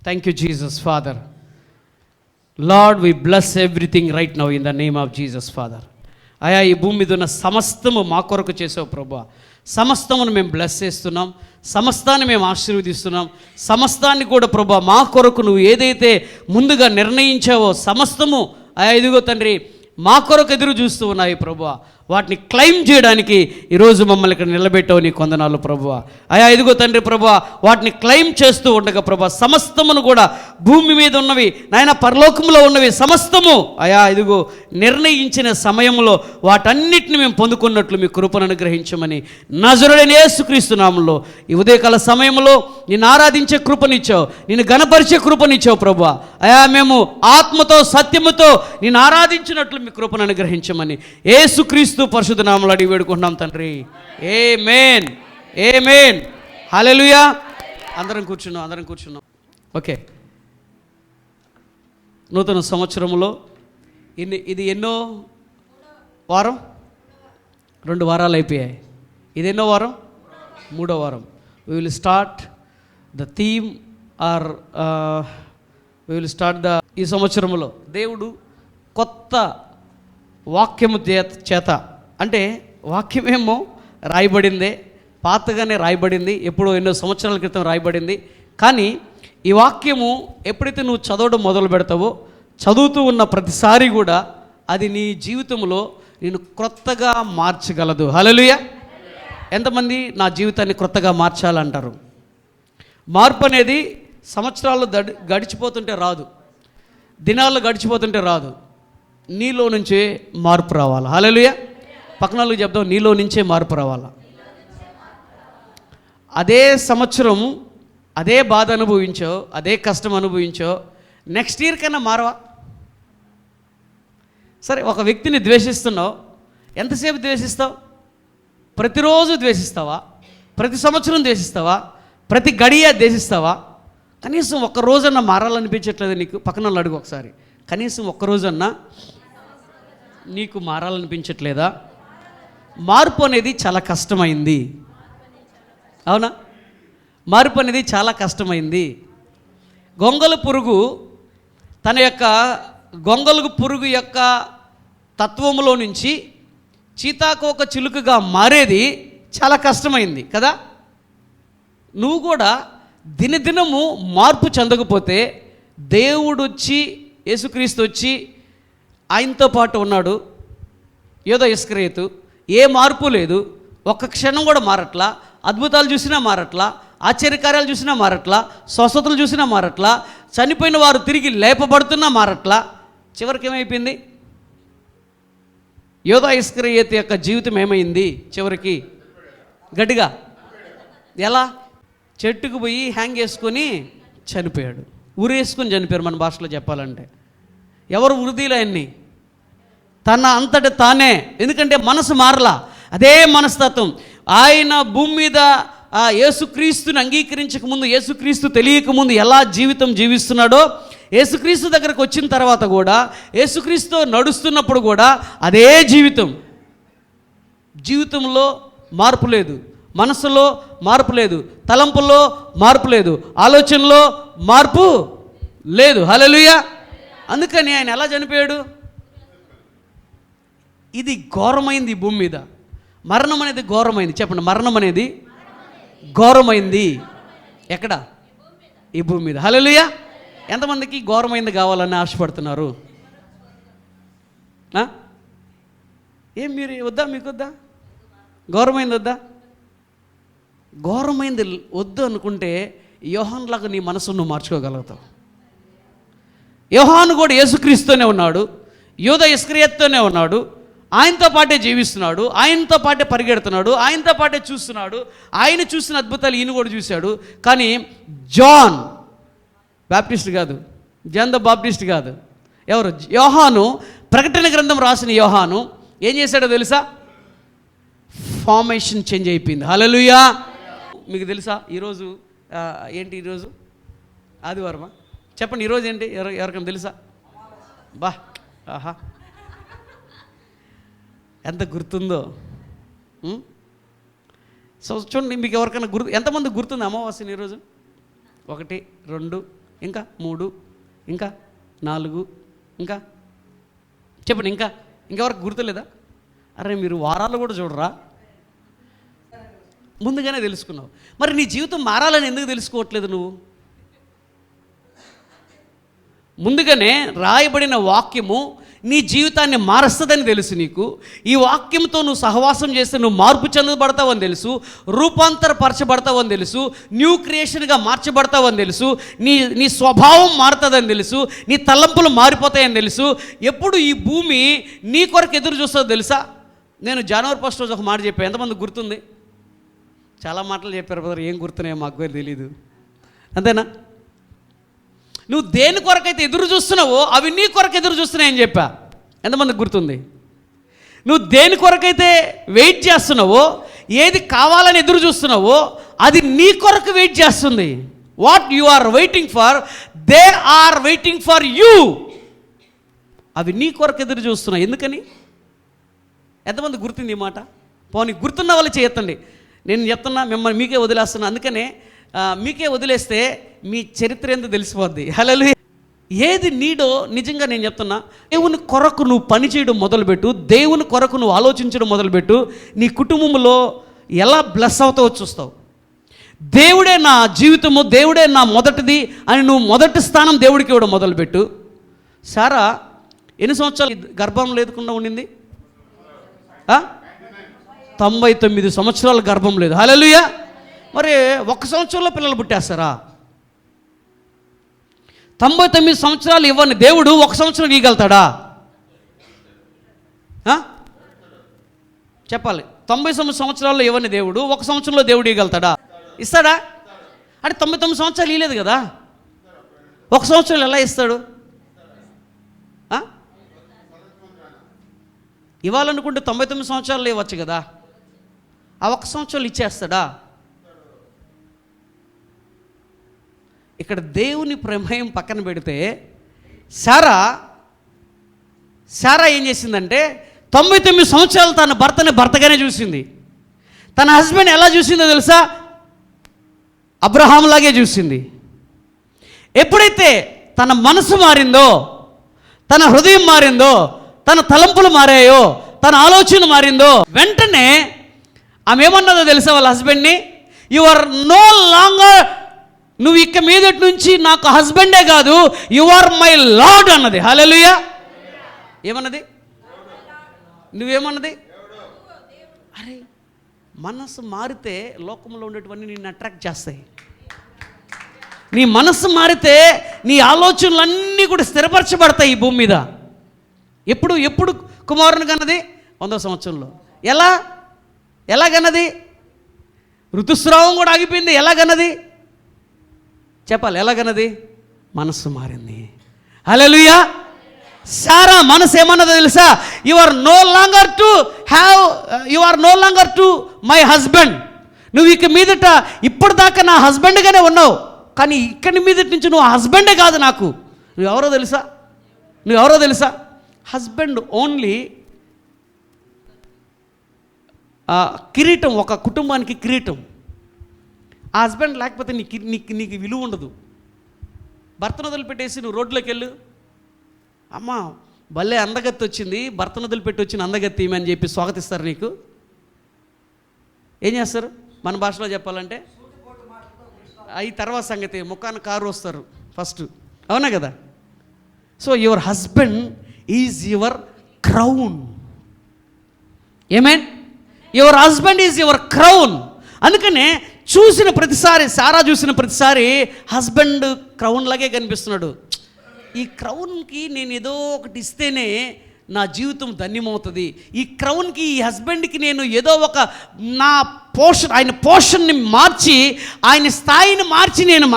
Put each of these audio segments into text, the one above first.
Thank you, Jesus, Father. Lord, we bless everything right now in the name of Jesus, Father. అయా ఈ భూమి మీద ఉన్న సమస్తము మా కొరకు చేసావు ప్రభువా. సమస్తమును మేము బ్లెస్ చేస్తున్నాం, సమస్తాన్ని మేము ఆశీర్వదిస్తున్నాం. సమస్తాన్ని కూడా ప్రభువా మా కొరకు నువ్వు ఏదైతే ముందుగా నిర్ణయించావో సమస్తము అయా ఇదిగో తండ్రి మా కొరకు ఎదురు చూస్తూ ఉన్నాయి ప్రభువా. వాటిని క్లెయిమ్ చేయడానికి ఈరోజు మమ్మల్ని ఇక్కడ నిలబెట్టావు, నీ కొందనాలు ప్రభువా. అయా ఇదిగో తండ్రి ప్రభువా, వాటిని క్లెయిమ్ చేస్తూ ఉండగా ప్రభువా సమస్తమును కూడా భూమి మీద ఉన్నవి నాయన పరలోకంలో ఉన్నవి సమస్తము అయా ఇదిగో నిర్ణయించిన సమయంలో వాటన్నిటిని మేము పొందుకున్నట్లు మీ కృపను అనుగ్రహించమని నజరుడైన యేసుక్రీస్తు నామములో ఈ ఉదయకాల సమయంలో నిన్ను ఆరాధించే కృపనిచ్చావు, నిన్ను గణపరిచే కృపనిచ్చావు ప్రభువా. అయా మేము ఆత్మతో సత్యముతో నిన్ను ఆరాధించినట్లు మీ కృపను అనుగ్రహించమని యేసుక్రీస్తు పరిశుద్ధ నామములో అడిగి వేడుకుంటున్నాం తండ్రి. ఆమేన్, ఆమేన్, హల్లెలూయా. అందరం కూర్చున్నాం. ఓకే, నూతన సంవత్సరంలో ఇది ఎన్నో వారం? 2 వారాలు అయిపోయాయి. ఇది ఎన్నో వారం? 3వ వారం. we will start the theme or we will start the ఈ సంవత్సరంలో దేవుడు కొత్త వాక్యము చేత, అంటే వాక్యమేమో రాయబడిందే, పాతగానే రాయబడింది, ఎప్పుడో ఎన్నో సంవత్సరాల క్రితం రాయబడింది. కానీ ఈ వాక్యము ఎప్పుడైతే నువ్వు చదవడం మొదలు పెడతావో చదువుతూ ఉన్న ప్రతిసారి కూడా అది నీ జీవితంలో నేను క్రొత్తగా మార్చగలదు. హల్లెలూయా. ఎంతమంది నా జీవితాన్ని క్రొత్తగా మార్చాలంటారు? మార్పు అనేది సంవత్సరాలు గడిచిపోతుంటే రాదు, దినాలు గడిచిపోతుంటే రాదు, నీలో నుంచే మార్పు రావాలి. హల్లెలూయా. పక్కనలకు చెప్దాం, నీలో నుంచే మార్పు రావాలి. అదే సంవత్సరం అదే బాధ అనుభవించో, అదే కష్టం అనుభవించో, నెక్స్ట్ ఇయర్ కన్నా మారవా? సరే, ఒక వ్యక్తిని ద్వేషిస్తున్నావు, ఎంతసేపు ద్వేషిస్తావు? ప్రతిరోజు ద్వేషిస్తావా? ప్రతి సంవత్సరం ద్వేషిస్తావా? ప్రతి గడియ ద్వేషిస్తావా? కనీసం ఒక్క రోజన్నా మారాలనిపించట్లేదు నీకు? పక్కన అడుగు ఒకసారి, కనీసం ఒక్క రోజన్నా నీకు మారాలనిపించట్లేదా? మార్పు అనేది చాలా కష్టమైంది, అవునా? మార్పు అనేది చాలా కష్టమైంది. గొంగళి పురుగు తన యొక్క పురుగు యొక్క తత్వములో నుంచి చీతాకోక చిలుకగా మారేది చాలా కష్టమైంది కదా. నువ్వు కూడా దినదినము మార్పు చెందకపోతే దేవుడు వచ్చి, యేసుక్రీస్తు వచ్చి ఆయనతో పాటు ఉన్నాడు. యోధా ఇస్కరియోతు, ఏ మార్పు లేదు, ఒక్క క్షణం కూడా మారట్లా. అద్భుతాలు చూసినా మారట్లా, ఆశ్చర్యకార్యాలు చూసినా మారట్లా, స్వస్థతలు చూసినా మారట్లా, చనిపోయిన వారు తిరిగి లేపబడుతున్నా మారట్లా. చివరికి ఏమైపోయింది? యోధా ఇస్కరియోతు యొక్క జీవితం ఏమైంది? చివరికి గట్టిగా ఎలా? చెట్టుకు పోయి హ్యాంగ్ చేసుకొని చనిపోయాడు. ఉరేసుకొని చనిపోయారు మన భాషలో చెప్పాలంటే. ఎవరు ఉరిదీలు ఆయన్ని? తన అంతట తానే. ఎందుకంటే మనసు మారలా, అదే మనస్తత్వం. ఆయన భూమి మీద యేసుక్రీస్తుని అంగీకరించక ముందు, యేసుక్రీస్తు తెలియకముందు ఎలా జీవితం జీవిస్తున్నాడో, యేసుక్రీస్తు దగ్గరకు వచ్చిన తర్వాత కూడా, యేసుక్రీస్తు నడుస్తున్నప్పుడు కూడా అదే జీవితంలో మార్పు లేదు, మనసులో మార్పు లేదు, తలంపుల్లో మార్పు లేదు, ఆలోచనలో మార్పు లేదు. హల్లెలూయా. అందుకని ఆయన ఎలా చనిపోయాడు? ఇది ఘోరమైంది. భూమి మీద మరణం అనేది ఘోరమైంది. చెప్పండి, మరణం అనేది ఘోరమైంది. ఎక్కడ? ఈ భూమి మీద. హల్లెలూయా. ఎంతమందికి ఘోరమైంది కావాలని ఆశపడుతున్నారు? ఏం మీరు వద్దా? మీకు వద్దా? ఘోరమైంది వద్దా? ఘోరమైంది వద్దు అనుకుంటే యోహానులాగా నీ మనసును నువ్వు మార్చుకోగలుగుతావు. యోహాను కూడా యేసుక్రీస్తుతోనే ఉన్నాడు, యోధా ఇస్కరియోతుతోనే ఉన్నాడు, ఆయనతో పాటే జీవిస్తున్నాడు, ఆయనతో పాటే పరిగెడుతున్నాడు, ఆయనతో పాటే చూస్తున్నాడు. ఆయన చూసిన అద్భుతాలు ఈయన కూడా చూశాడు. కానీ జాన్ బాప్టిస్ట్ కాదు, జాన్ ద బాప్టిస్ట్ కాదు, ఎవరు? యోహాను. ప్రకటన గ్రంథం రాసిన యోహాను ఏం చేశాడో తెలుసా? ఫార్మేషన్ చేంజ్ అయిపోయింది. హల్లెలూయా. మీకు తెలుసా ఈరోజు ఏంటి? ఈరోజు ఆదివారమా? చెప్పండి, ఈరోజు ఏంటి? ఎవరికైనా తెలుసా? బా, ఆహా, ఎంత గుర్తుందో. సో చూడండి, మీకు ఎవరికైనా ఎంతమంది గుర్తుంది అమావాస్యని? ఈరోజు 1, 2, ఇంకా 3, ఇంకా 4, ఇంకా చెప్పండి, ఇంకెవరికి గుర్తులేదా? అరే మీరు వారాలు కూడా చూడరా? ముందుగానే తెలుసుకున్నావు. మరి నీ జీవితం మారాలని ఎందుకు తెలుసుకోవట్లేదు నువ్వు? ముందుగానే రాయబడిన వాక్యము నీ జీవితాన్ని మారుస్తుందని తెలుసు నీకు. ఈ వాక్యంతో నువ్వు సహవాసం చేస్తే నువ్వు మార్పు చెందబడతావని తెలుసు, రూపాంతరపరచబడతావని తెలుసు, న్యూ క్రియేషన్గా మార్చబడతావని తెలుసు, నీ స్వభావం మారుతుందని తెలుసు, నీ తలంపులు మారిపోతాయని తెలుసు. ఎప్పుడు ఈ భూమి నీ కొరకు ఎదురు చూస్తుందో తెలుసా? నేను జనవరి 1 రోజు ఒక మాట చెప్పాను, ఎంతమంది గుర్తుంది? చాలా మాటలు చెప్పారు బ్రదర్, ఏం గుర్తున్నాయో మాకు తెలీదు. అంతేనా? నువ్వు దేని కొరకైతే ఎదురు చూస్తున్నావో అవి నీ కొరకు ఎదురు చూస్తున్నాయని చెప్పా. ఎంతమందికి గుర్తుంది? నువ్వు దేని కొరకైతే వెయిట్ చేస్తున్నావో, ఏది కావాలని ఎదురు చూస్తున్నావో అది నీ కొరకు వెయిట్ చేస్తుంది. What you are waiting for, they are waiting for you. అవి నీ కొరకు ఎదురు చూస్తున్నాయి. ఎందుకని? ఎంతమంది గుర్తుంది ఈ మాట? పోనీ గుర్తున్న వాళ్ళు చేయొద్దండి. నేను చెప్తున్నా, మిమ్మల్ని మీకే వదిలేస్తున్నా. అందుకనే మీకే వదిలేస్తే మీ చరిత్ర ఏందో తెలిసిపోద్ది. హల్లెలూయా. ఏది నీడో నిజంగా నేను చెప్తున్నా, దేవుని కొరకు నువ్వు పని చేయడం మొదలుపెట్టు, దేవుని కొరకు నువ్వు ఆలోచించడం మొదలుపెట్టు. నీ కుటుంబంలో ఎలా బ్లెస్ అవుతావో చూస్తావు. దేవుడే నా జీవితము, దేవుడే నా మొదటిది అని నువ్వు మొదటి స్థానం దేవుడికి ఇవ్వడం మొదలుపెట్టు. సారా ఎన్ని సంవత్సరాలు గర్భం లేకుండా ఉండింది? 99 సంవత్సరాలు గర్భం లేదు. హల్లెలూయా. మరి 1 సంవత్సరంలో పిల్లలు పుట్టేస్తారా? 99 సంవత్సరాలు ఇవ్వని దేవుడు 1 సంవత్సరం ఇవ్వగలుగుతాడా? చెప్పాలి. 99 సంవత్సరాల్లో ఇవ్వని దేవుడు 1 సంవత్సరంలో దేవుడు ఇవ్వగలుగుతాడా? ఇస్తాడా? అంటే 99 సంవత్సరాలు ఇవ్వలేదు కదా, 1 సంవత్సరం ఎలా ఇస్తాడు? ఇవ్వాలనుకుంటే 99 సంవత్సరాలు ఇవ్వచ్చు కదా, ఆ 1 సంవత్సరాలు ఇచ్చేస్తాడా? ఇక్కడ దేవుని ప్రమేయం పక్కన పెడితే సారా ఏం చేసిందంటే 99 సంవత్సరాలు తన భర్తని భర్తగానే చూసింది. తన హస్బెండ్ ఎలా చూసిందో తెలుసా? అబ్రహాం లాగే చూసింది. ఎప్పుడైతే తన మనసు మారిందో, తన హృదయం మారిందో, తన తలంపులు మారాయో, తన ఆలోచన మారిందో, వెంటనే ఆమె ఏమన్నదో తెలుసా వాళ్ళ హస్బెండ్ని? యు ఆర్ నో లాంగర్, నువ్వు ఇక మీదటి నుంచి నాకు హస్బెండే కాదు, యు ఆర్ మై లార్డ్ అన్నది. హల్లెలూయా. ఏమన్నది? నువ్వేమన్నది? అరే మనసు మారితే లోకంలో ఉండేటివన్నీ నిన్ను అట్రాక్ట్ చేస్తాయి. నీ మనసు మారితే నీ ఆలోచనలన్నీ కూడా స్థిరపరచబడతాయి ఈ భూమి మీద. ఎప్పుడు కుమారుని కన్నది? 100వ సంవత్సరంలో. ఎలాగన్నది? ఋతుస్రావం కూడా ఆగిపోయింది. ఎలాగన్నది? చెప్పాలి. ఎలాగన్నది? మనస్సు మారింది. హల్లెలూయా. సారా మనసు ఏమన్నదో తెలుసా? You are no longer to my husband. నువ్వు ఇక మీదట ఇప్పటిదాకా నా హస్బెండ్గానే ఉన్నావు, కానీ ఇక్కడి మీదటి నుంచి నువ్వు హస్బెండే కాదు నాకు. నువ్వెవరో తెలుసా? హస్బెండ్ ఓన్లీ కిరీటం, ఒక కుటుంబానికి కిరీటం. ఆ హస్బెండ్ లేకపోతే నీకు విలువ ఉండదు. భర్తను వదిలిపెట్టేసి నువ్వు రోడ్లోకి వెళ్ళు, అమ్మా భలే అందగత్తి వచ్చింది, భర్తను వదిలిపెట్టి వచ్చిన అందగత్తి అని చెప్పి స్వాగతిస్తారు. నీకు ఏం చేస్తారు? మన భాషలో చెప్పాలంటే అవి తర్వాత సంగతి, ముఖాన కారు వస్తారు ఫస్ట్. అవునా కదా? So your husband is your crown. Amen? Your husband is your crown. అందుకనే సారా చూసిన ప్రతిసారి హస్బెండ్ క్రౌన్ లాగే కనిపిస్తున్నాడు. ఈ క్రౌన్కి నేను ఏదో ఒకటి ఇస్తేనే నా జీవితం ధన్యమవుతుంది. ఈ క్రౌన్కి, ఈ హస్బెండ్కి నేను ఏదో ఒక ఆయన పోషన్ని మార్చి, ఆయన స్థాయిని మార్చి నేను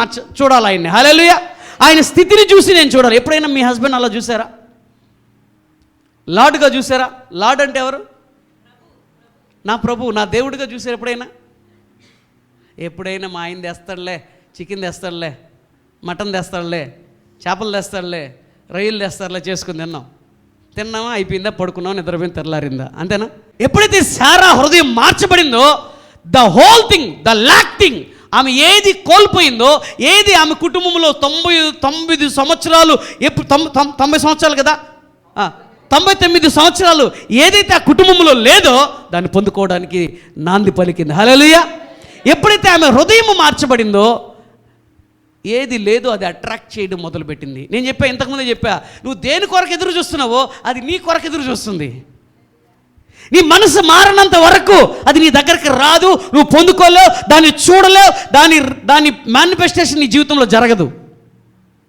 చూడాలి ఆయన్ని. హల్లెలూయా. ఆయన స్థితిని చూసి నేను చూడాలి. ఎప్పుడైనా మీ హస్బెండ్ అలా చూసారా? లార్డ్గా చూసారా? లార్డ్ అంటే ఎవరు? నా ప్రభు, నా దేవుడిగా చూసారు ఎప్పుడైనా మా ఆయన తెస్తాడులే, చికెన్ తెస్తాడులే, మటన్ తెస్తాడులే, చేపలు తెస్తాడులే, రొయ్యలు తెస్తాడులే, చేసుకుని తిన్నామా, అయిపోయిందా, పడుకున్నాం, నిద్రపోయింది, తెల్లారిందా, అంతేనా? ఎప్పుడైతే సారా హృదయం మార్చబడిందో the whole thing, the lock thing, ఆమె ఏది కోల్పోయిందో, ఏది ఆమె కుటుంబంలో 99 సంవత్సరాలు, ఎప్పుడు 90 సంవత్సరాలు కదా, 99 సంవత్సరాలు ఏదైతే ఆ కుటుంబంలో లేదో దాన్ని పొందుకోవడానికి నాంది పలికింది. హల్లెలూయా. ఎప్పుడైతే ఆమె హృదయం మార్చబడిందో, ఏది లేదో అది అట్రాక్ట్ చేయడం మొదలుపెట్టింది. నేను చెప్పా, ఇంతకుముందే చెప్పా, నువ్వు దేని కొరకు ఎదురు చూస్తున్నావో అది నీ కొరకు ఎదురు చూస్తుంది. నీ మనసు మారినంత వరకు అది నీ దగ్గరికి రాదు, నువ్వు పొందుకోలేవు, దాన్ని చూడలేవు, దాని మేనిఫెస్టేషన్ నీ జీవితంలో జరగదు.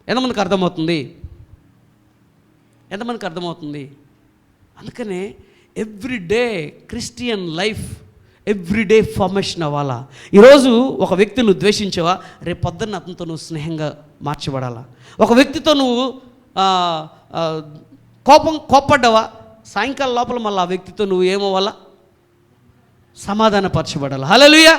ఎంతమందికి అర్థమవుతుంది? ఎంతమందికి అర్థమవుతుంది? అందుకనే everyday Christian life everyday formation అవ్వాలా. ఈరోజు ఒక వ్యక్తి నువ్వు ద్వేషించావా, రేపు పొద్దున్న అతనితో నువ్వు స్నేహంగా మార్చబడాలా. ఒక వ్యక్తితో నువ్వు కోప్పడ్డావా, సాయంకాలం లోపల మళ్ళీ ఆ వ్యక్తితో నువ్వు ఏమవ్వాలా, సమాధానపరచబడాలి. హల్లెలూయా.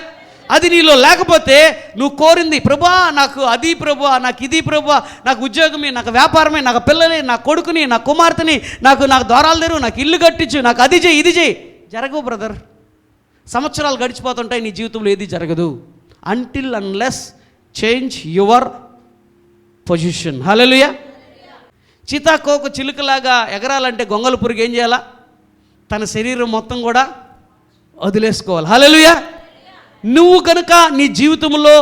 అది నీలో లేకపోతే నువ్వు కోరింది, ప్రభువా నాకు అది, ప్రభువా నాకు ఇది, ప్రభువా నాకు ఉద్యోగమే, నాకు వ్యాపారమే, నాకు పిల్లలే, నా కొడుకుని, నా కుమార్తెని, నాకు ద్వారాలు తెరువు, నాకు ఇల్లు కట్టించు, నాకు అది చేయి ఇది చేయి, జరగవు బ్రదర్. సంవత్సరాలు గడిచిపోతుంటాయి, నీ జీవితంలో ఏది జరగదు. Until unless change your position. Hallelujah. చితాకోక చిలుకలాగా ఎగరాలంటే గొంగళ పురుగు ఏం చేయాలా, తన శరీరం మొత్తం కూడా వదిలేసుకోవాలి. హల్లెలూయా. నువ్వు కనుక నీ జీవితంలో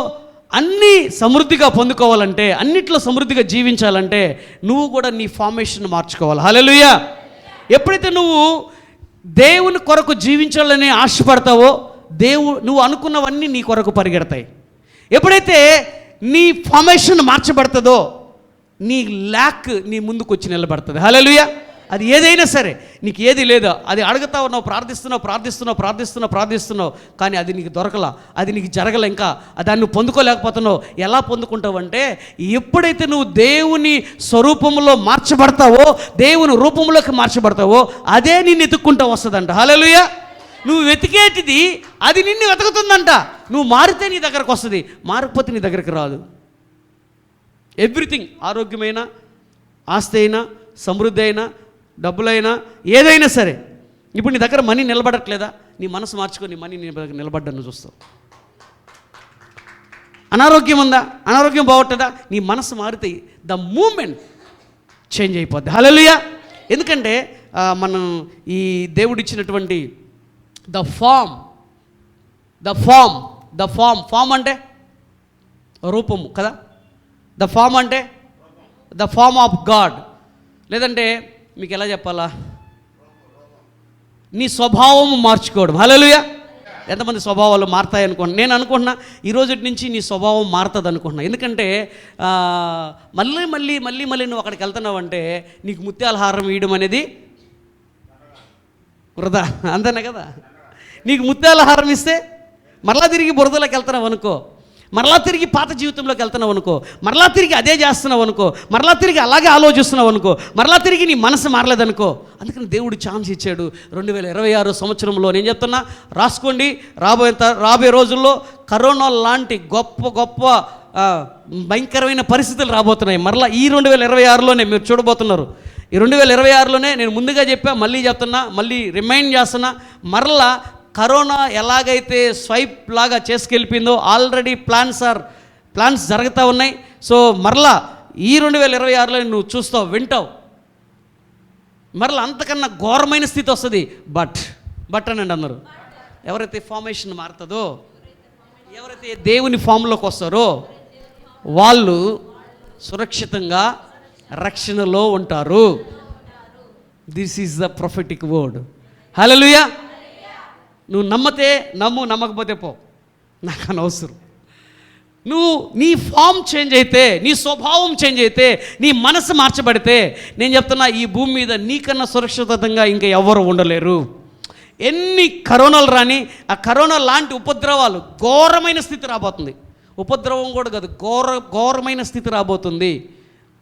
అన్నీ సమృద్ధిగా పొందుకోవాలంటే, అన్నిట్లో సమృద్ధిగా జీవించాలంటే నువ్వు కూడా నీ ఫార్మేషన్ మార్చుకోవాలి. హల్లెలూయా. ఎప్పుడైతే నువ్వు దేవుని కొరకు జీవించాలని ఆశపడతావో, నువ్వు అనుకున్నవన్నీ నీ కొరకు పరిగెడతాయి. ఎప్పుడైతే నీ ఫార్మేషన్ మార్చబడుతుందో, నీ ల్యాక్ నీ ముందుకు వచ్చి నిలబడుతుంది. హల్లెలూయా. అది ఏదైనా సరే, నీకు ఏది లేదో అది అడుగుతా ఉన్నావు, ప్రార్థిస్తున్నావు, కానీ అది నీకు దొరకలా, అది నీకు జరగల, ఇంకా దాన్ని నువ్వు పొందుకోలేకపోతున్నావు. ఎలా పొందుకుంటావు అంటే, ఎప్పుడైతే నువ్వు దేవుని స్వరూపంలో మార్చబడతావో, దేవుని రూపంలోకి మార్చబడతావో, అదే నిన్ను ఎత్తుక్కుంటూ వస్తుందంట. హల్లెలూయా. నువ్వు వెతికేటిది అది నిన్ను వెతుకుతుందంట. నువ్వు మారితే నీ దగ్గరకు వస్తుంది, మారకపోతే నీ దగ్గరికి రాదు. ఎవ్రీథింగ్, ఆరోగ్యమైన, ఆస్తి అయినా, సమృద్ధి అయినా, డబ్బులైనా, ఏదైనా సరే. ఇప్పుడు నీ దగ్గర మనీ నిలబడట్లేదా, నీ మనసు మార్చుకొని నీ మనీ నిలబడ్డాను చూస్తావు. అనారోగ్యం ఉందా, అనారోగ్యం బాగుంటుందా, నీ మనసు మారితే ద మూమెంట్ చేంజ్ అయిపోద్ది. హల్లెలూయా. ఎందుకంటే మనం ఈ దేవుడిచ్చినటువంటి ద ఫామ్ అంటే రూపము కదా, ద ఫామ్ అంటే ద ఫామ్ ఆఫ్ గాడ్. లేదంటే మీకు ఎలా చెప్పాలా, నీ స్వభావం మార్చుకోవడం. హల్లెలూయా. ఎంతమంది స్వభావాలు మారుతాయి అనుకుంటున్నా? నేను అనుకుంటున్నా ఈ రోజు నుంచి నీ స్వభావం మారుతుంది అనుకుంటున్నా. ఎందుకంటే మళ్ళీ నువ్వు అక్కడికి వెళ్తున్నావు అంటే నీకు ముత్యాల హారం వేయడం అనేది వృధా, అంతేనా కదా. నీకు ముత్యాల హారం ఇస్తే మరలా తిరిగి బురదలోకి వెళ్తున్నావు అనుకో, మరలా తిరిగి పాత జీవితంలోకి వెళ్తున్నావు అనుకో, మరలా తిరిగి అదే చేస్తున్నావు అనుకో, మరలా తిరిగి అలాగే ఆలోచిస్తున్నావు అనుకో, మరలా తిరిగి నీ మనసు మారలేదనుకో. అందుకని దేవుడు ఛాన్స్ ఇచ్చాడు 2026 సంవత్సరంలో. నేను చెప్తున్నా, రాసుకోండి, రాబోయే రోజుల్లో కరోనా లాంటి గొప్ప భయంకరమైన పరిస్థితులు రాబోతున్నాయి. మరలా ఈ 2026లోనే మీరు చూడబోతున్నారు. ఈ 2026లోనే నేను ముందుగా చెప్పా, మళ్ళీ చెప్తున్నా, మళ్ళీ రిమైండ్ చేస్తున్నా, మరలా కరోనా ఎలాగైతే స్వైప్ లాగా చేసుకెళ్ళిపోయిందో ఆల్రెడీ ప్లాన్స్ జరుగుతూ ఉన్నాయి. సో మరలా ఈ 2026లో నువ్వు చూస్తావు, వింటావు, మరలా అంతకన్నా ఘోరమైన స్థితి వస్తుంది. బట్ అనండి అందరూ, ఎవరైతే ఫార్మేషన్ మారుతుందో, ఎవరైతే దేవుని ఫామ్లోకి వస్తారో వాళ్ళు సురక్షితంగా రక్షణలో ఉంటారు. This is the prophetic word. Hallelujah. నువ్వు నమ్మితే నమ్ము, నమ్మకపోతే పో, నాకు అనవసరం. నువ్వు నీ ఫామ్ చేంజ్ అయితే, నీ స్వభావం చేంజ్ అయితే, నీ మనసు మార్చబడితే, నేను చెప్తున్నా ఈ భూమి మీద నీకన్నా సురక్షితంగా ఇంకా ఎవరు ఉండలేరు. ఎన్ని కరోనాలు రాని, ఆ కరోనా లాంటి ఉపద్రవాలు, ఘోరమైన స్థితి రాబోతుంది. ఉపద్రవం కూడా కాదు, ఘోరమైన స్థితి రాబోతుంది.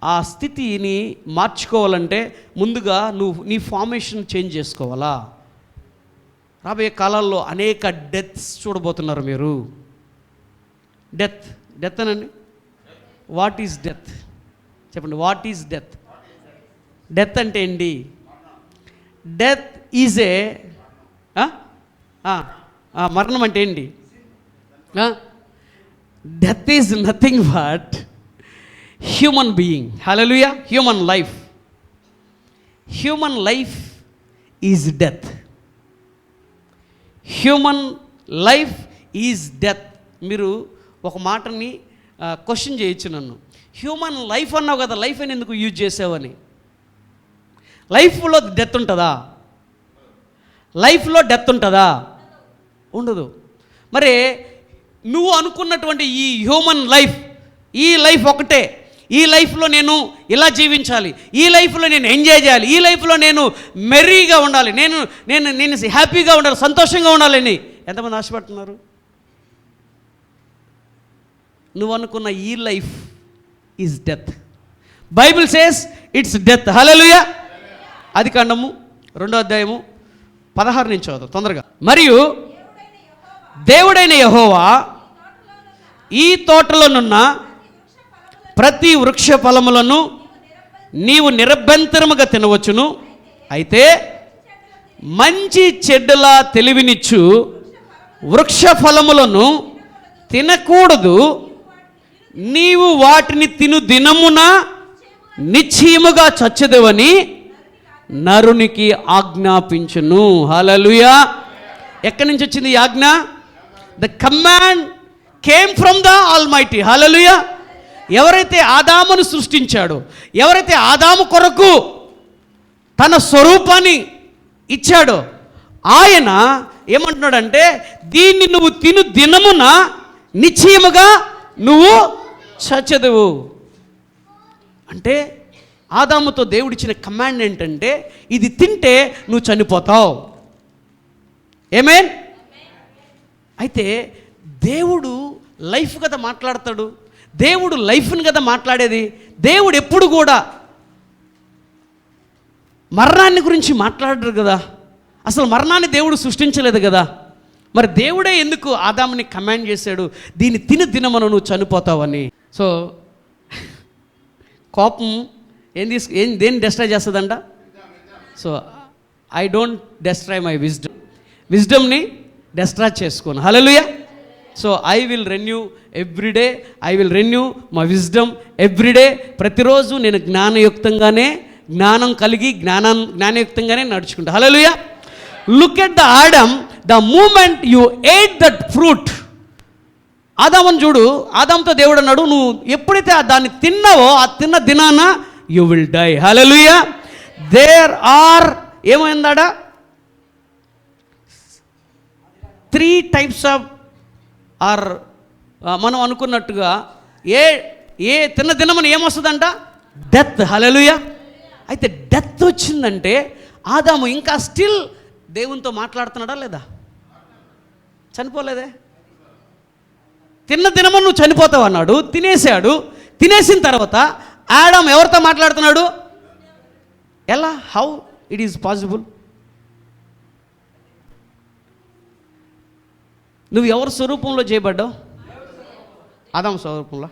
ఆ స్థితిని మార్చుకోవాలంటే ముందుగా నువ్వు నీ ఫార్మేషన్ చేంజ్ చేసుకోవాలా. రాబోయే కాలాల్లో అనేక డెత్స్ చూడబోతున్నారు మీరు. డెత్ అనండి. What is death? చెప్పండి, వాట్ ఈజ్ డెత్? డెత్ అంటే ఏంటి? డెత్ ఈజ్ ఏ మరణం అంటే ఏంటి? Death is nothing but human being. Hallelujah. Human life, human life is death. Human life is death. మీరు ఒక మాటని క్వశ్చన్ చేయొచ్చు నన్ను, హ్యూమన్ లైఫ్ అన్నావు కదా, లైఫ్ అని ఎందుకు యూజ్ చేసావని. లైఫ్లో డెత్ ఉంటుందా? లైఫ్లో డెత్ ఉంటుందా? ఉండదు. మరి నువ్వు అనుకున్నటువంటి ఈ హ్యూమన్ లైఫ్, ఈ లైఫ్ ఒకటే, ఈ లైఫ్లో నేను ఇలా జీవించాలి, ఈ లైఫ్లో నేను ఎంజాయ్ చేయాలి, ఈ లైఫ్లో నేను మెర్రీగా ఉండాలి, నేను నేను నేను హ్యాపీగా ఉండాలి, సంతోషంగా ఉండాలని ఎంతమంది ఆశపడుతున్నారు? నువ్వు అనుకున్న ఈ life is death. Bible says it's death. Hallelujah. ఆదికాండము 2వ అధ్యాయము 16 నుంచి చదువు తొందరగా. మరియు దేవుడైన యెహోవా ఈ తోటలోనున్న ప్రతి వృక్ష ఫలములను నీవు నిరభ్యంతరముగా తినవచ్చును, అయితే మంచి చెడ్డల తెలివినిచ్చు వృక్ష ఫలములను తినకూడదు. నీవు వాటిని తిను దినమున నిశ్చయముగా చచ్చెదవని నరునికి ఆజ్ఞాపించును. హల్లెలూయా. ఎక్కడి నుంచి వచ్చింది ఈ ఆజ్ఞ? The command came from the almighty. Hallelujah. ఎవరైతే ఆదామును సృష్టించాడో, ఎవరైతే ఆదాము కొరకు తన స్వరూపాన్ని ఇచ్చాడో, ఆయన ఏమంటున్నాడంటే, దీన్ని నువ్వు తిను దినమున నిశ్చయముగా నువ్వు చచ్చెదవు. అంటే ఆదాముతో దేవుడిచ్చిన కమాండ్ ఏంటంటే, ఇది తింటే నువ్వు చనిపోతావు. ఆమేన్. అయితే దేవుడు లైఫ్ కదా మాట్లాడతాడు, దేవుడు లైఫ్ని కదా మాట్లాడేది. దేవుడు ఎప్పుడు కూడా మరణాన్ని గురించి మాట్లాడరు కదా, అసలు మరణాన్ని దేవుడు సృష్టించలేదు కదా. మరి దేవుడే ఎందుకు ఆదాముని కమాండ్ చేశాడు, దీన్ని తిని దినమను నువ్వు చనిపోతావని. సో కోపం దేన్ని డెస్ట్రాయ్ చేస్తుందంట? So I don't destroy my విజ్డమ్ని డెస్ట్రాయ్ చేసుకోను. Hallelujah. So I will renew everyday, I will renew my wisdom everyday. ప్రతిరోజు నేను జ్ఞానయుక్తంగానే, జ్ఞానం కలిగి జ్ఞానయుక్తంగానే నడుచుకుంటా. Hallelujah. Look at the Adam, the moment you ate that fruit. ఆదామును చూడు, ఆదాముతో దేవుడు అన్నాడు, నువ్వు ఎప్పుడైతే దాన్ని తిన్నావో ఆ తిన్న దినాన you will die. Hallelujah. There are ఏమైందాడా 3 టైప్స్ ఆఫ్ ఆర్ మనం అనుకున్నట్టుగా ఏ తిన్న దినమని ఏమొస్తుందంట? డెత్. హల్లెలూయా. అయితే డెత్ వచ్చిందంటే ఆదాము ఇంకా స్టిల్ దేవునితో మాట్లాడుతున్నాడా లేదా? చనిపోలేదే. తిన్న దినము నువ్వు చనిపోతావు అన్నాడు, తినేసాడు. తినేసిన తర్వాత ఆదాము ఎవరితో మాట్లాడుతున్నాడు? ఎలా? How it is possible? నువ్వు ఎవరి స్వరూపంలో చేయబడ్డావు? ఆదాము స్వరూపంలో,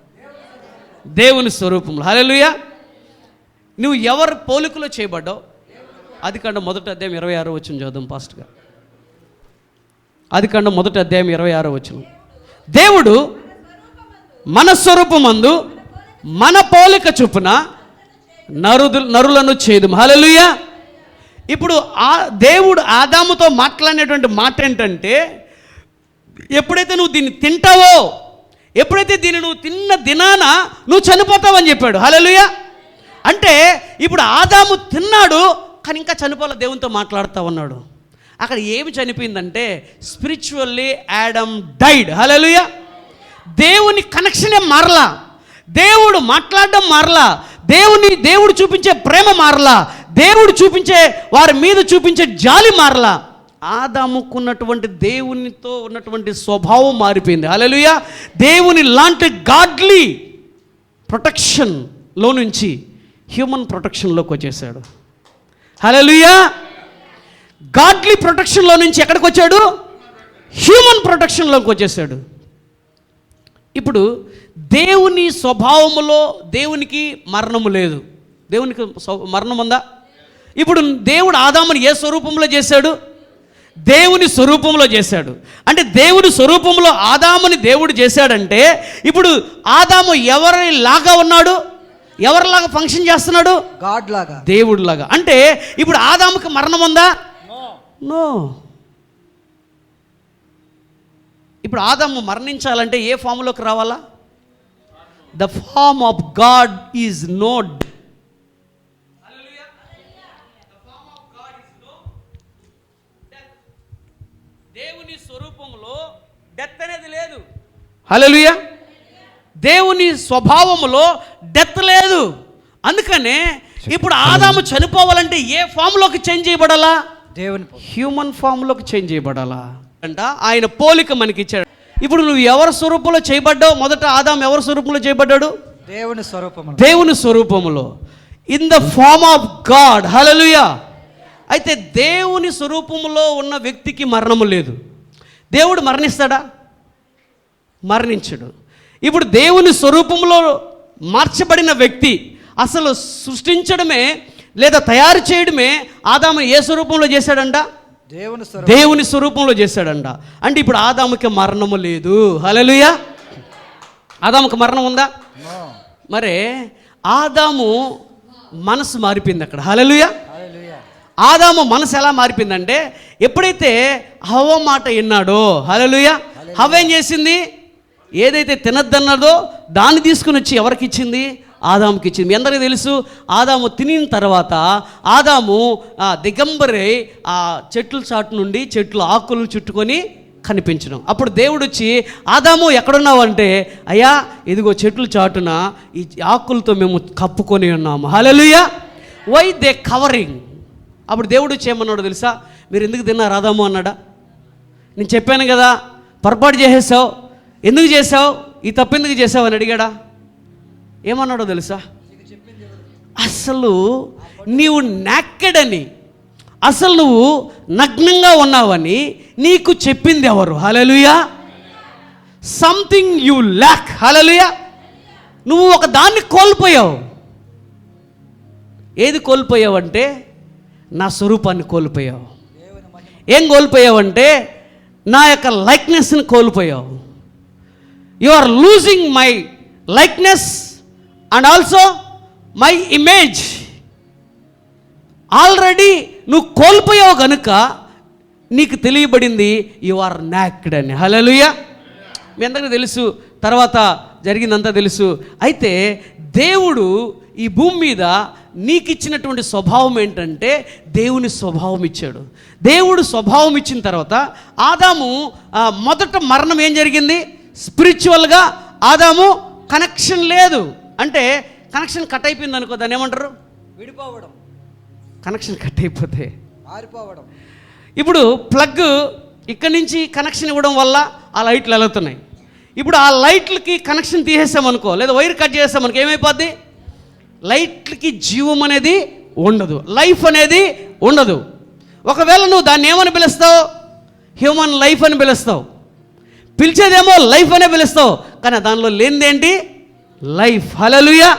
దేవుని స్వరూపంలో. హల్లెలూయా. నువ్వు ఎవరి పోలికలో చేయబడ్డావు? ఆదికాండం 1వ అధ్యాయం 26వ వచనం చదువుదాం పాస్టర్ గారు. ఆదికాండం 1వ అధ్యాయం 26వ వచనం. దేవుడు మన స్వరూపమందు మన పోలిక చొప్పున నరులను చేదుము. హల్లెలూయా. ఇప్పుడు దేవుడు ఆదాముతో మాట్లాడినటువంటి మాట ఏంటంటే, ఎప్పుడైతే నువ్వు దీన్ని తింటావో, ఎప్పుడైతే దీన్ని నువ్వు తిన్న దినాన నువ్వు చనిపోతావని చెప్పాడు. హల్లెలూయా. అంటే ఇప్పుడు ఆదాము తిన్నాడు, కానీ ఇంకా చనిపోలే, దేవునితో మాట్లాడుతూ ఉన్నాడు. అక్కడ ఏమి చనిపోయిందంటే స్పిరిచువల్లీ ఆడమ్ డైడ్. హల్లెలూయా. దేవుని కనెక్షనే మారలా, దేవుడు మాట్లాడడం మారలా, దేవుడు చూపించే ప్రేమ మారలా, దేవుడు చూపించే వారి మీద చూపించే జాలి మారలా. ఆదాముకున్నటువంటి దేవునితో ఉన్నటువంటి స్వభావం మారిపోయింది. హల్లెలూయా. దేవుని లాంటి గాడ్లీ ప్రొటెక్షన్లో నుంచి హ్యూమన్ ప్రొటెక్షన్లోకి వచ్చేసాడు. హల్లెలూయా. గాడ్లీ ప్రొటెక్షన్లో నుంచి ఎక్కడికి వచ్చాడు? హ్యూమన్ ప్రొటెక్షన్లోకి వచ్చేసాడు. ఇప్పుడు దేవుని స్వభావములో దేవునికి మరణము లేదు. దేవునికి మరణం ఉందా? ఇప్పుడు దేవుడు ఆదాముని ఏ స్వరూపంలో చేశాడు? దేవుని స్వరూపంలో చేశాడు. అంటే దేవుని స్వరూపంలో ఆదాముని దేవుడు చేశాడంటే ఇప్పుడు ఆదాము ఎవరిలాగా ఉన్నాడు? ఎవరిలాగా ఫంక్షన్ చేస్తున్నాడు? గాడ్ లాగా, దేవుడు లాగా. అంటే ఇప్పుడు ఆదాముకి మరణం ఉందా? నో. ఇప్పుడు ఆదాము మరణించాలంటే ఏ ఫామ్లోకి రావాలా? The form of God is not. దేవుని స్వరూపంలో డెత్ అనేది లేదు. హల్లెలూయా. దేవుని స్వభావములో డెత్ లేదు. అందుకనే ఇప్పుడు ఆదాము చనిపోవాలంటే ఏ ఫామ్లోకి చేంజ్ చేయబడాలా? దేవుని హ్యూమన్ ఫామ్లోకి చేంజ్ చేయబడాలా అంట. ఆయన పోలిక మనకి ఇచ్చాడు. ఇప్పుడు నువ్వు ఎవరి స్వరూపంలో చేయబడ్డావు? మొదట ఆదాము ఎవరి స్వరూపంలో చేయబడ్డాడు? దేవుని స్వరూపంలో. దేవుని స్వరూపంలో, in the form of God. Hallelujah. అయితే దేవుని స్వరూపంలో ఉన్న వ్యక్తికి మరణము లేదు. దేవుడు మరణిస్తాడా? మరణించడు. ఇప్పుడు దేవుని స్వరూపంలో మార్చబడిన వ్యక్తి అసలు సృష్టించడమే లేదా తయారు చేయడమే ఆదాము ఏ స్వరూపంలో చేశాడంట? దేవుని స్వరూపంలో చేశాడంట. అంటే ఇప్పుడు ఆదాముకి మరణము లేదు. హల్లెలూయా. ఆదాముకి మరణం ఉందా? మరే ఆదాము మనసు మారిపోయింది అక్కడ. హల్లెలూయా. ఆదాము మనసు ఎలా మారిపోయిందంటే ఎప్పుడైతే హవ్వ మాట విన్నాడో, హల్లెలూయా, హవ్వ ఏం చేసింది? ఏదైతే తినద్దన్నదో దాన్ని తీసుకుని వచ్చి ఎవరికి ఇచ్చింది? ఆదాముకి ఇచ్చింది. మీ అందరికీ తెలుసు, ఆదాము తినిన తర్వాత ఆదాము దిగంబరై ఆ చెట్ల చాటు నుండి చెట్లు ఆకులు చుట్టుకొని కనిపించడం. అప్పుడు దేవుడు వచ్చి, ఆదాము ఎక్కడున్నావు అంటే, అయ్యా ఇదిగో చెట్లు చాటున ఈ ఆకులతో మేము కప్పుకొని ఉన్నాము. హల్లెలూయా. Why they covering. అప్పుడు దేవుడు వచ్చి ఏమన్నాడు తెలుసా? మీరు ఎందుకు తిన్నారు ఆదాము అన్నాడా? నేను చెప్పాను కదా, పొరపాటు చేసేసావు, ఎందుకు చేసావు, ఈ తప్పు ఎందుకు చేసావు అని అడిగాడా? ఏమన్నాడో తెలుసా? అసలు నీవు నాకెడని, అసలు నువ్వు నగ్నంగా ఉన్నావని నీకు చెప్పింది ఎవరు? Hallelujah. Something you lack. Hallelujah. నువ్వు ఒక దాన్ని కోల్పోయావు. ఏది కోల్పోయావంటే నా స్వరూపాన్ని కోల్పోయావు. ఏం కోల్పోయావంటే నా యొక్క లైక్నెస్ని కోల్పోయావు. You are losing my likeness and also my image. Already నువ్వు కోల్పోయావు కనుక నీకు తెలియబడింది యు ఆర్ నాక్డ్ అని. హల్లెలూయా. మీ అందరికీ తెలుసు, తర్వాత జరిగిందంతా తెలుసు. అయితే దేవుడు ఈ భూమి మీద నీకు ఇచ్చినటువంటి స్వభావం ఏంటంటే దేవుని స్వభావం ఇచ్చాడు. దేవుడు స్వభావం ఇచ్చిన తర్వాత ఆదాము మొదట మరణం ఏం జరిగింది? స్పిరిచువల్గా ఆదాము కనెక్షన్ లేదు. అంటే కనెక్షన్ కట్ అయిపోయింది అనుకో, దాన్ని ఏమంటారు? విడిపోవడం. కనెక్షన్ కట్ అయిపోతే ఆరిపోవడం. ఇప్పుడు ప్లగ్ ఇక్కడి నుంచి కనెక్షన్ ఇవ్వడం వల్ల ఆ లైట్లు వెలుగుతున్నాయి. ఇప్పుడు ఆ లైట్లకి కనెక్షన్ తీసేసామనుకో, లేదా వైర్ కట్ చేసామనుకో, ఏమైపోద్ది? లైట్లకి జీవం అనేది ఉండదు, లైఫ్ అనేది ఉండదు. ఒకవేళ నువ్వు దాన్ని ఏమని పిలుస్తావు? హ్యూమన్ లైఫ్ అని పిలుస్తావు. పిలిచేదేమో లైఫ్ అనే పిలుస్తావు, కానీ దానిలో లేనిదేంటి? లైఫ్. హల్లెలూయా.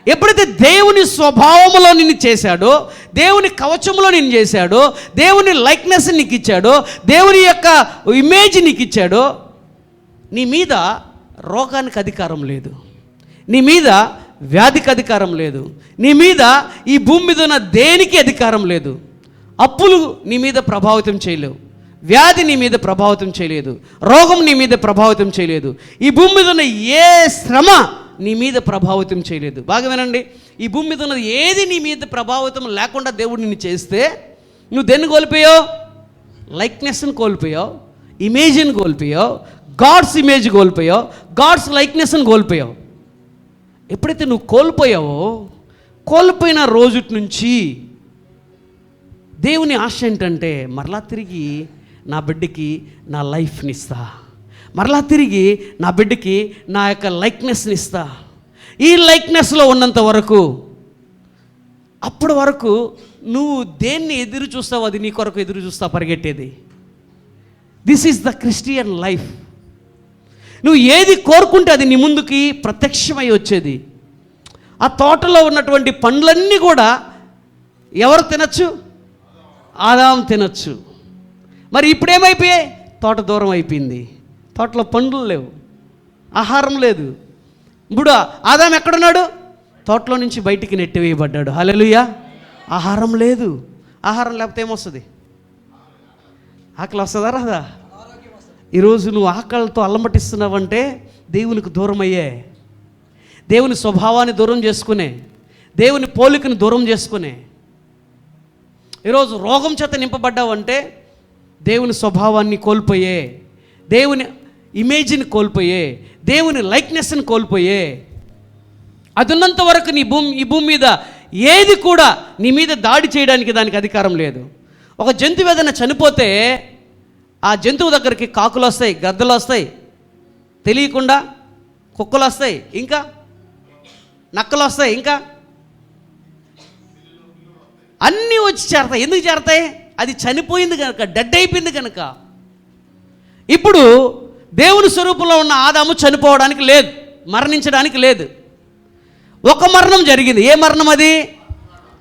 ఎప్పుడైతే దేవుని స్వభావంలో నిన్ను చేశాడో, దేవుని కవచంలో నిన్ను చేశాడో, దేవుని లైక్నెస్ నీకు ఇచ్చాడో, దేవుని యొక్క ఇమేజ్ నీకు ఇచ్చాడో, నీ మీద రోగానికి అధికారం లేదు, నీ మీద వ్యాధికి అధికారం లేదు, నీ మీద ఈ భూమి మీద ఉన్న దేనికి అధికారం లేదు. అప్పులు నీ మీద ప్రభావితం చేయలేవు, వ్యాధి నీ మీద ప్రభావితం చేయలేదు, రోగం నీ మీద ప్రభావితం చేయలేదు, ఈ భూమి మీద ఉన్న ఏ శ్రమ నీ మీద ప్రభావితం చేయలేదు. బాగా వినండి, ఈ భూమి మీద ఉన్నది ఏది నీ మీద ప్రభావితం లేకుండా దేవుడు నిన్ను చేస్తే నువ్వు దేన్ని కోల్పోయావు? లైక్నెస్ని కోల్పోయావు, ఇమేజ్ని కోల్పోయావు, గాడ్స్ ఇమేజ్ కోల్పోయావు, గాడ్స్ లైక్నెస్ని కోల్పోయావు. ఎప్పుడైతే నువ్వు కోల్పోయావో, కోల్పోయిన రోజు నుంచి దేవుని ఆశ ఏంటంటే మరలా తిరిగి నా బిడ్డకి నా లైఫ్ని ఇస్తా, మరలా తిరిగి నా బిడ్డకి నా యొక్క లైక్నెస్ని ఇస్తా. ఈ లైక్నెస్లో ఉన్నంత వరకు, అప్పటి వరకు నువ్వు దేన్ని ఎదురు చూస్తావు అది నీ కొరకు ఎదురు చూస్తావు, పరిగెట్టేది. This is the Christian life. నువ్వు ఏది కోరుకుంటే అది నీ ముందుకి ప్రత్యక్షమై వచ్చేది. ఆ తోటలో ఉన్నటువంటి పండ్లన్నీ కూడా ఎవరు తినచ్చు? ఆదాము తినచ్చు. మరి ఇప్పుడు ఏమైపోయాయి? తోట దూరం అయిపోయింది, తోటలో పండ్లు లేవు, ఆహారం లేదు. ఇప్పుడు ఆదాం ఎక్కడున్నాడు? తోటలో నుంచి బయటికి నెట్టివేయబడ్డాడు. హల్లెలూయా. ఆహారం లేదు. ఆహారం లేకపోతే ఏమొస్తుంది? ఆకలి వస్తుందా రాదా? ఈరోజు నువ్వు ఆకలితో అల్లమటిస్తున్నావంటే దేవునికి దూరం అయ్యే, దేవుని స్వభావాన్ని దూరం చేసుకునే, దేవుని పోలికను దూరం చేసుకునే. ఈరోజు రోగం చేత నింపబడ్డావంటే దేవుని స్వభావాన్ని కోల్పోయే, దేవుని ఇమేజ్ని కోల్పోయే, దేవుని లైక్నెస్ని కోల్పోయే. అది ఉన్నంత వరకు ఈ భూమి మీద ఏది కూడా నీ మీద దాడి చేయడానికి దానికి అధికారం లేదు. ఒక జంతువు ఏదైనా చనిపోతే ఆ జంతువు దగ్గరికి కాకులు వస్తాయి, గద్దలు వస్తాయి, తెలియకుండా కుక్కలు వస్తాయి, ఇంకా నక్కలు వస్తాయి, ఇంకా అన్నీ వచ్చి చేరతాయి. ఎందుకు చేరతాయి? అది చనిపోయింది కనుక, డెడ్ అయిపోయింది కనుక. ఇప్పుడు దేవుని స్వరూపంలో ఉన్న ఆదాము చనిపోవడానికి లేదు, మరణించడానికి లేదు. ఒక మరణం జరిగింది. ఏ మరణం అది?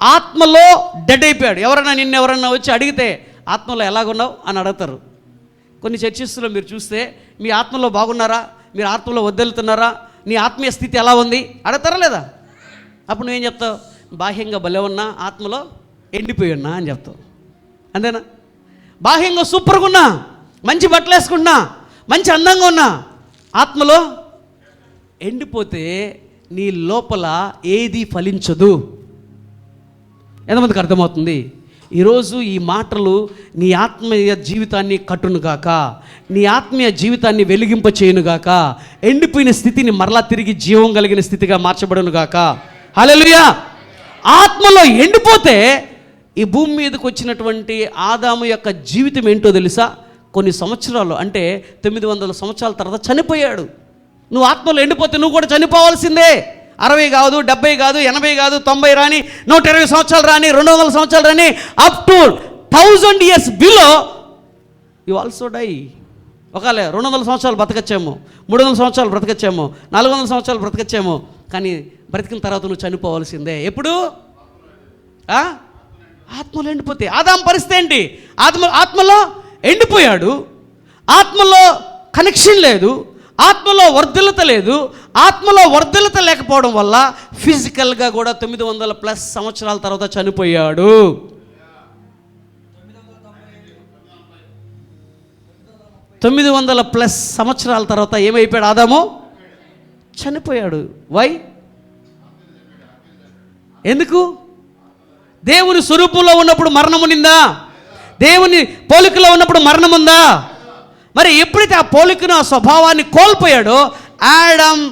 ఆత్మలో డెడ్ అయిపోయాడు. ఎవరన్నా వచ్చి అడిగితే ఆత్మలో ఎలాగున్నావు అని అడుగుతారు. కొన్ని చర్చిస్లో మీరు చూస్తే మీ ఆత్మలో బాగున్నారా, మీరు ఆత్మలో వద్దెళ్తున్నారా, నీ ఆత్మీయ స్థితి ఎలా ఉంది అడుగుతారా లేదా? అప్పుడు నువ్వేం చెప్తావు? బాహ్యంగా భలే ఉన్నా, ఆత్మలో ఎండిపోయి ఉన్నా అని చెప్తావు. అంతేనా? బాహ్యంగా సూపర్గా ఉన్నా, మంచి బట్టలు వేసుకుంటున్నా, మంచి అందంగా ఉన్నా, ఆత్మలో ఎండిపోతే నీ లోపల ఏది ఫలించదు. ఎంతమందికి అర్థమవుతుంది? ఈరోజు ఈ మాటలు నీ ఆత్మీయ జీవితాన్ని కట్టునుగాక, నీ ఆత్మీయ జీవితాన్ని వెలిగింప చేయునుగాక, ఎండిపోయిన స్థితిని మరలా తిరిగి జీవం కలిగిన స్థితిగా మార్చబడునుగాక. హల్లెలూయా. ఆత్మలో ఎండిపోతే ఈ భూమి మీదకి వచ్చినటువంటి ఆదాము యొక్క జీవితం ఏంటో తెలుసా? కొన్ని సంవత్సరాలు, అంటే 900 సంవత్సరాల తర్వాత చనిపోయాడు. నువ్వు ఆత్మలో ఎండిపోతే నువ్వు కూడా చనిపోవాల్సిందే. 60 కాదు, 70 కాదు, 80 కాదు, 90 రాని, 120 సంవత్సరాలు రాని, 200 సంవత్సరాలు రాని, up to 1000 years below you also die. ఒకవేళ 200 సంవత్సరాలు బ్రతకచ్చేమో, 300 సంవత్సరాలు బ్రతకచ్చేమో, 400 సంవత్సరాలు బ్రతకచ్చేమో, కానీ బ్రతికిన తర్వాత నువ్వు చనిపోవాల్సిందే. ఎప్పుడు? ఆత్మలో ఎండిపోతే. ఆదాం పరిస్థితి ఏంటి? ఆత్మలో ఎండిపోయాడు, ఆత్మలో కనెక్షన్ లేదు, ఆత్మలో వర్ధిల్లత లేదు. ఆత్మలో వర్ధిల్లత లేకపోవడం వల్ల ఫిజికల్గా కూడా 900+ సంవత్సరాల తర్వాత చనిపోయాడు. 900+ సంవత్సరాల తర్వాత ఏమైపోయాడు? ఆదాము చనిపోయాడు. వై? ఎందుకు? దేవుని స్వరూపంలో ఉన్నప్పుడు మరణం ఉండిందా? దేవుని పోలికలో ఉన్నప్పుడు మరణం ఉందా? మరి ఎప్పుడైతే ఆ పోలికను, ఆ స్వభావాన్ని కోల్పోయాడో, ఆడమ్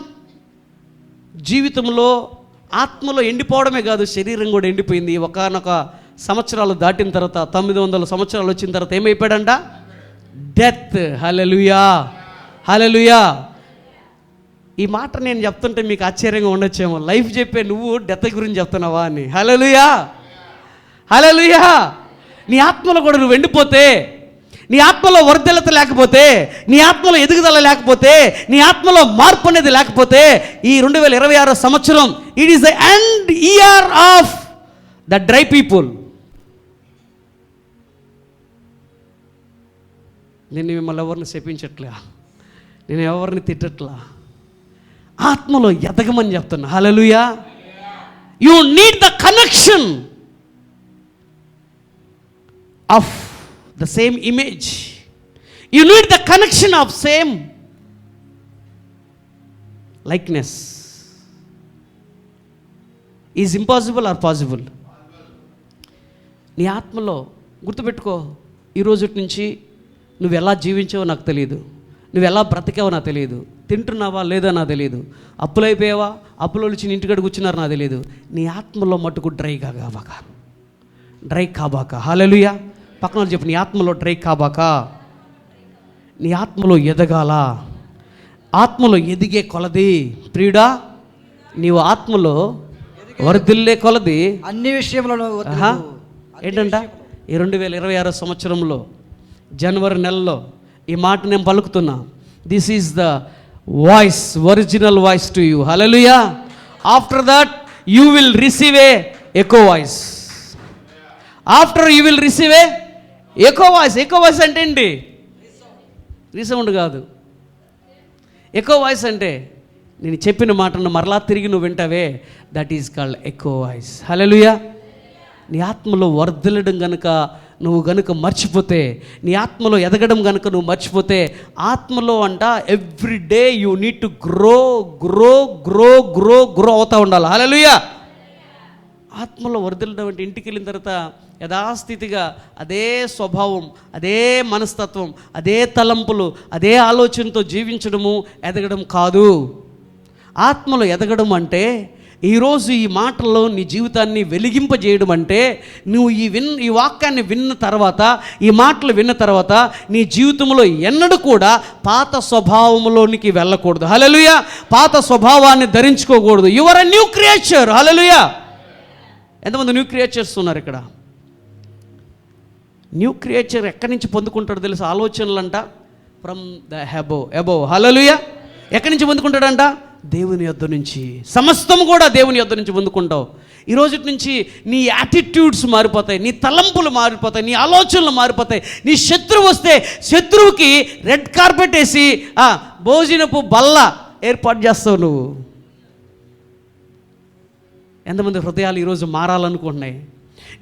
జీవితంలో ఆత్మలో ఎండిపోవడమే కాదు, శరీరం కూడా ఎండిపోయింది. ఒకనొక సంవత్సరాలు దాటిన తర్వాత, 900 సంవత్సరాలు వచ్చిన తర్వాత ఏమైపోయాడంట? డెత్. హల్లెలూయా, హల్లెలూయా. ఈ మాట నేను చెప్తుంటే మీకు ఆశ్చర్యంగా ఉండొచ్చేమో, లైఫ్ చెప్పే నువ్వు డెత్ గురించి చెప్తున్నావా అని. హల్లెలూయా, హల్లెలూయా. నీ ఆత్మలో కూడా నువ్వు ఎండిపోతే, నీ ఆత్మలో వర్ధలత లేకపోతే, నీ ఆత్మలో ఎదుగుదల లేకపోతే, నీ ఆత్మలో మార్పు అనేది లేకపోతే, ఈ 2026 సంవత్సరం it is the end year of the dry people. నేను మిమ్మల్ని ఎవరిని శపించట్లే, నేను ఎవరిని తిట్టట్లా, ఆత్మలో ఎదగమని చెప్తున్నా. Hallelujah. You need the connection of the same image. You need the connection of same likeness. Is impossible or possible? నీ ఆత్మలో గుర్తుపెట్టుకో, ఈ రోజు నుంచి నువ్వు ఎలా జీవించావో నాకు తెలియదు, నువ్వు ఎలా బ్రతికావో నాకు తెలియదు, తింటున్నావా లేదా నాకు తెలియదు, అప్పులైపోయావా, అప్పులో నుంచి ఇంటికాడ కూర్చున్నారు నాకు తెలియదు. నీ ఆత్మలో మట్టుకు డ్రై కాబాక. హల్లెలూయా. పక్కన చెప్పు, నీ ఆత్మలో డ్రై కాబాక. నీ ఆత్మలో ఎదగాల. ఆత్మలో ఎదిగే కొలది ప్రియుడా, నీవు ఆత్మలో వర్ధిల్లే కొలది అన్ని విషయంలో ఏంటంట? ఈ 2026 సంవత్సరంలో జనవరి నెలలో ఈ మాట నేను పలుకుతున్నా. This is the voice, original voice to you. Hallelujah. After that you will receive a echo voice. After you will receive a echo voice అంటే ఏంటి? రీసౌండ్ కాదు. ఎకో వాయిస్ అంటే నేను చెప్పిన మాటను మరలా తిరిగి నువ్వు వింటావే, that is called echo voice. Hallelujah. నీ ఆత్మలో వర్ధిల్లడం గనుక నువ్వు గనుక మర్చిపోతే, నీ ఆత్మలో ఎదగడం గనుక నువ్వు మర్చిపోతే, ఆత్మలో every day you need to grow grow grow grow grow అవుతూ ఉండాలి. హల్లెలూయా. ఆత్మలో వర్ధిల్లడం అంటే ఇంటికి వెళ్ళిన తర్వాత యథాస్థితిగా అదే స్వభావం, అదే మనస్తత్వం, అదే తలంపులు, అదే ఆలోచనతో జీవించడము ఎదగడం కాదు. ఆత్మలో ఎదగడం అంటే ఈరోజు ఈ మాటల్లో నీ జీవితాన్ని వెలిగింపజేయడం అంటే, నువ్వు ఈ వాక్యాన్ని విన్న తర్వాత, ఈ మాటలు విన్న తర్వాత నీ జీవితంలో ఎన్నడూ కూడా పాత స్వభావంలోనికి వెళ్ళకూడదు. హల్లెలూయా. పాత స్వభావాన్ని ధరించుకోకూడదు. You are a new creature. Hallelujah. ఎంతమంది న్యూ క్రియేచర్స్ ఉన్నారు ఇక్కడ? న్యూ క్రియేచర్ ఎక్కడి నుంచి పొందుకుంటాడు తెలుసు? ఆలోచనలంట ఫ్రమ్ ద అబోవ్. హల్లెలూయా. ఎక్కడి నుంచి పొందుకుంటాడంట? దేవుని యొద్ద నుంచి. సమస్తం కూడా దేవుని యొద్ద నుంచి పొందుకుంటావు. ఈ రోజు నుంచి నీ యాటిట్యూడ్స్ మారిపోతాయి, నీ తలంపులు మారిపోతాయి, నీ ఆలోచనలు మారిపోతాయి. నీ శత్రువు వస్తే శత్రువుకి రెడ్ కార్పెట్ వేసి భోజనపు బల్ల ఏర్పాటు చేస్తావు నువ్వు. ఎంతమంది హృదయాలు ఈరోజు మారాలనుకుంటున్నాయి?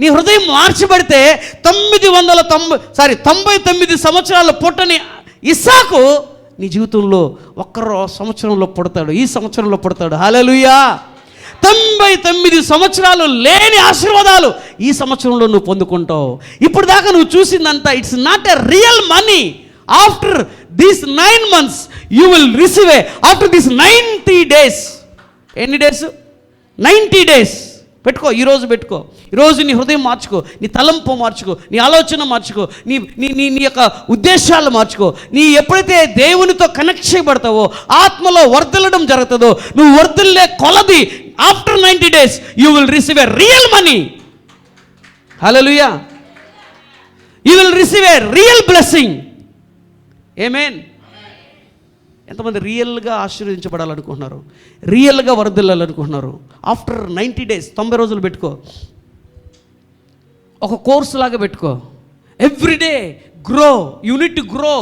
నీ హృదయం మార్చబడితే 99 సంవత్సరాలు పుట్టని ఇస్సాకు నీ జీవితంలో సంవత్సరంలో పుడతాడు, ఈ సంవత్సరంలో పుడతాడు. హల్లెలూయా. 99 సంవత్సరాలు లేని ఆశీర్వాదాలు ఈ సంవత్సరంలో నువ్వు పొందుకుంటావు. ఇప్పుడు దాకా నువ్వు చూసిందంతా it's not a real money. After these 9 months you will receive after these 90 days. ఎన్ని డేస్? 90 days. పెట్టుకో, ఈరోజు పెట్టుకో. ఈరోజు నీ హృదయం మార్చుకో, నీ తలంపు మార్చుకో, నీ ఆలోచన మార్చుకో, నీ నీ నీ యొక్క ఉద్దేశాలు మార్చుకో. నీ ఎప్పుడైతే దేవునితో కనెక్ట్ చేయబడతావో, ఆత్మలో వర్ధిల్లడం జరుగుతుందో, నువ్వు వర్ధిల్లే కొలది after 90 days you will receive a real money. Hallelujah. You will receive a real blessing. Amen. ఎంతమంది రియల్గా ఆశీర్వదించబడాలనుకుంటున్నారు? రియల్గా వర్ధిల్లాలనుకుంటున్నారు? ఆఫ్టర్ 90 days 90 రోజులు పెట్టుకో, ఒక కోర్సు లాగా పెట్టుకో. Everyday grow. You need to grow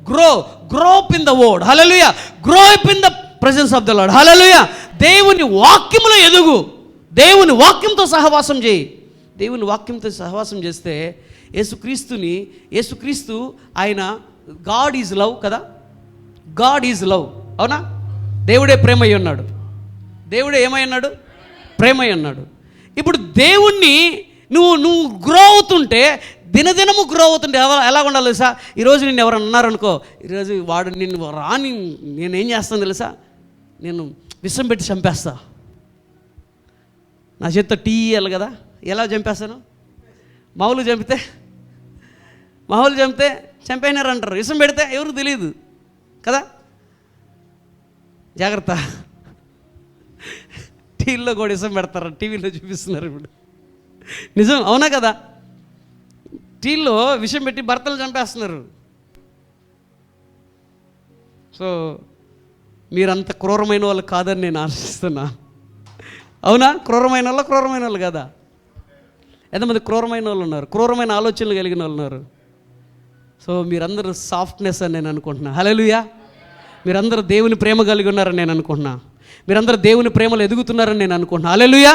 grow grow up in the word. Hallelujah. Grow up in the presence of the Lord. Hallelujah. దేవుని వాక్యములో ఎదుగు. దేవుని వాక్యంతో సహవాసం చేయి. దేవుని వాక్యంతో సహవాసం చేస్తే యేసుక్రీస్తు ఆయన గాడ్ ఈజ్ లవ్ కదా. God is love. అవునా? దేవుడే ప్రేమై ఉన్నాడు. దేవుడే ఏమై ఉన్నాడు? ప్రేమై ఉన్నాడు. ఇప్పుడు దేవుణ్ణి నువ్వు గ్రో అవుతుంటే, దినదినము గ్రో అవుతుంటే ఎలా ఉండాలి తెలుసా? ఈరోజు నిన్ను ఎవరు అన్నారనుకో, ఈరోజు వాడు నిన్ను రాని నేనేం చేస్తాను తెలుసా? నేను విషం పెట్టి చంపేస్తా. నా చేత్తో టీ ఇవ్వాలి కదా. ఎలా చంపేస్తాను? మామూలు చంపితే చంపేనారంటారు. విషం పెడితే ఎవరికి తెలియదు కదా. జాగ్రత్త. టీవీలో కూడా విషం పెడతారు, టీవీలో చూపిస్తున్నారు ఇప్పుడు. నిజం, అవునా కదా? టీవీలో విషం పెట్టి భర్తలు చంపేస్తున్నారు. సో మీరంత క్రూరమైన వాళ్ళు కాదని నేను ఆశిస్తున్నా. అవునా? క్రూరమైన వాళ్ళు కదా. ఎంతమంది క్రూరమైన వాళ్ళు ఉన్నారు? క్రూరమైన ఆలోచనలు కలిగిన వాళ్ళు ఉన్నారు. సో మీరందరూ సాఫ్ట్నెస్ అని నేను అనుకుంటున్నా. హల్లెలూయా. మీరందరూ దేవుని ప్రేమ కలిగి ఉన్నారని నేను అనుకుంటున్నా. మీరందరూ దేవుని ప్రేమలో ఎదుగుతున్నారని నేను అనుకుంటున్నా. హల్లెలూయా.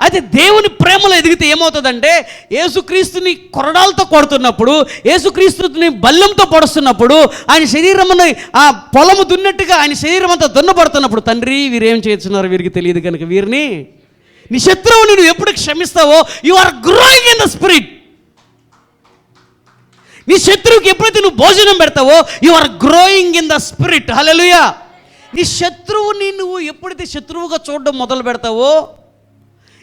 అయితే దేవుని ప్రేమలో ఎదిగితే ఏమవుతుందంటే, యేసుక్రీస్తుని కొరడాలతో కొడుతున్నప్పుడు, యేసుక్రీస్తుని బల్లెంతో పొడుస్తున్నప్పుడు, ఆయన శరీరముని ఆ పొలము దున్నట్టుగా ఆయన శరీరం అంతా దున్నపడుతున్నప్పుడు, తండ్రి వీరేం చేస్తున్నారు వీరికి తెలియదు కనుక వీరిని, నీ శత్రువుని నువ్వు ఎప్పుడు క్షమిస్తావో you are growing in the spirit. నీ శత్రువుకి ఎప్పుడైతే నువ్వు భోజనం పెడతావో you are growing in the spirit. Hallelujah. నీ శత్రువుని నువ్వు ఎప్పుడైతే శత్రువుగా చూడడం మొదలు పెడతావో,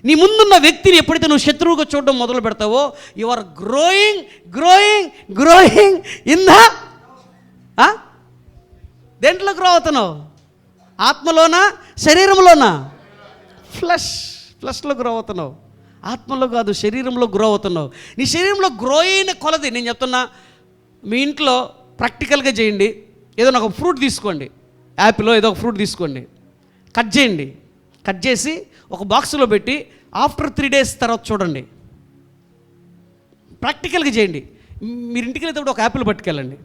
నీ ముందున్న వ్యక్తిని ఎప్పుడైతే నువ్వు శత్రువుగా చూడడం మొదలు పెడతావో you are growing growing growing in the దేంట్లో గ్రో అవుతున్నావు? ఆత్మలోనా శరీరంలోనా? ఫ్లష్లో గ్రో అవుతున్నావు. ఆత్మలో కాదు, శరీరంలో గ్రో అవుతున్నావు. నీ శరీరంలో గ్రో అయిన కొలది నేను చెప్తున్నా, మీ ఇంట్లో ప్రాక్టికల్గా చేయండి. ఏదైనా ఒక ఫ్రూట్ తీసుకోండి, యాపిల్ ఏదో ఒక ఫ్రూట్ తీసుకోండి, కట్ చేయండి. కట్ చేసి ఒక బాక్స్లో పెట్టి ఆఫ్టర్ 3 days తర్వాత చూడండి. ప్రాక్టికల్గా చేయండి. మీరు ఇంటికి వెళ్ళేటప్పుడు ఒక యాపిల్ పట్టుకెళ్ళండి.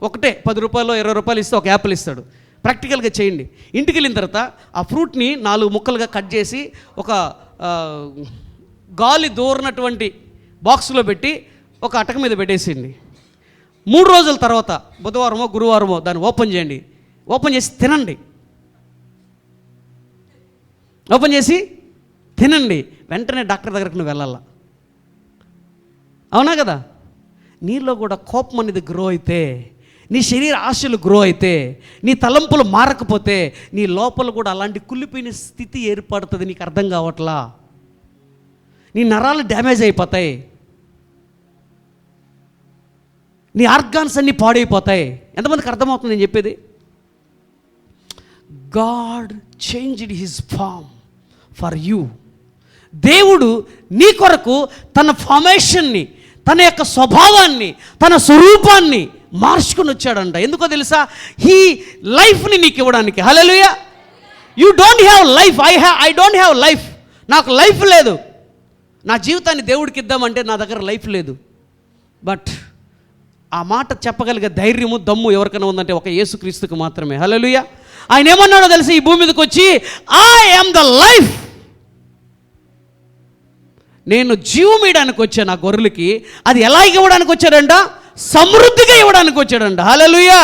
ఒకటే 10 రూపాయలు 20 రూపాయలు ఇస్తే ఒక యాపిల్ ఇస్తాడు. ప్రాక్టికల్గా చేయండి. ఇంటికి వెళ్ళిన తర్వాత ఆ ఫ్రూట్ని 4 ముక్కలుగా కట్ చేసి ఒక గాలి దూరినటువంటి బాక్స్లో పెట్టి ఒక అటక మీద పెట్టేసేయండి. 3 రోజుల తర్వాత బుధవారమో గురువారమో దాన్ని ఓపెన్ చేయండి. ఓపెన్ చేసి తినండి. ఓపెన్ చేసి తినండి. వెంటనే డాక్టర్ దగ్గరకు నువ్వు వెళ్ళాలా. అవునా కదా? నీలో కూడా కోపం అనేది గ్రో అయితే, నీ శరీర ఆశలు గ్రో అయితే, నీ తలంపులు మారకపోతే నీ లోపల కూడా అలాంటి కుళ్ళిపోయిన స్థితి ఏర్పడుతుంది. నీకు అర్థం కావట్లా. నీ నరాలు డ్యామేజ్ అయిపోతాయి. నీ ఆర్గాన్స్ అన్నీ పాడైపోతాయి. ఎంతమందికి అర్థమవుతుంది నేను చెప్పేది? God changed his form for you. దేవుడు నీ కొరకు తన ఫార్మేషన్ని, తన యొక్క స్వభావాన్ని, తన స్వరూపాన్ని మార్చుకుని వచ్చాడంట. ఎందుకో తెలుసా? ఈ లైఫ్ని నీకు ఇవ్వడానికి. Hallelujah. You don't have life. I don't have life. నాకు లైఫ్ లేదు. నా జీవితాన్ని దేవుడికి ఇద్దామంటే నా దగ్గర లైఫ్ లేదు. బట్ ఆ మాట చెప్పగలిగే ధైర్యము, దమ్ము ఎవరికైనా ఉందంటే ఒక యేసుక్రీస్తుకు మాత్రమే. హల్లెలూయా. ఆయన ఏమన్నాడో తెలిసి ఈ భూమి మీదకి వచ్చి, ఐ యామ్ ద లైఫ్, నేను జీవం ఇవ్వడానికి వచ్చాను ఆ గొర్రెలకి. అది ఎలా ఇవ్వడానికి వచ్చాడంట? సమృద్ధిగా ఇవ్వడానికి వచ్చాడంట. Hallelujah.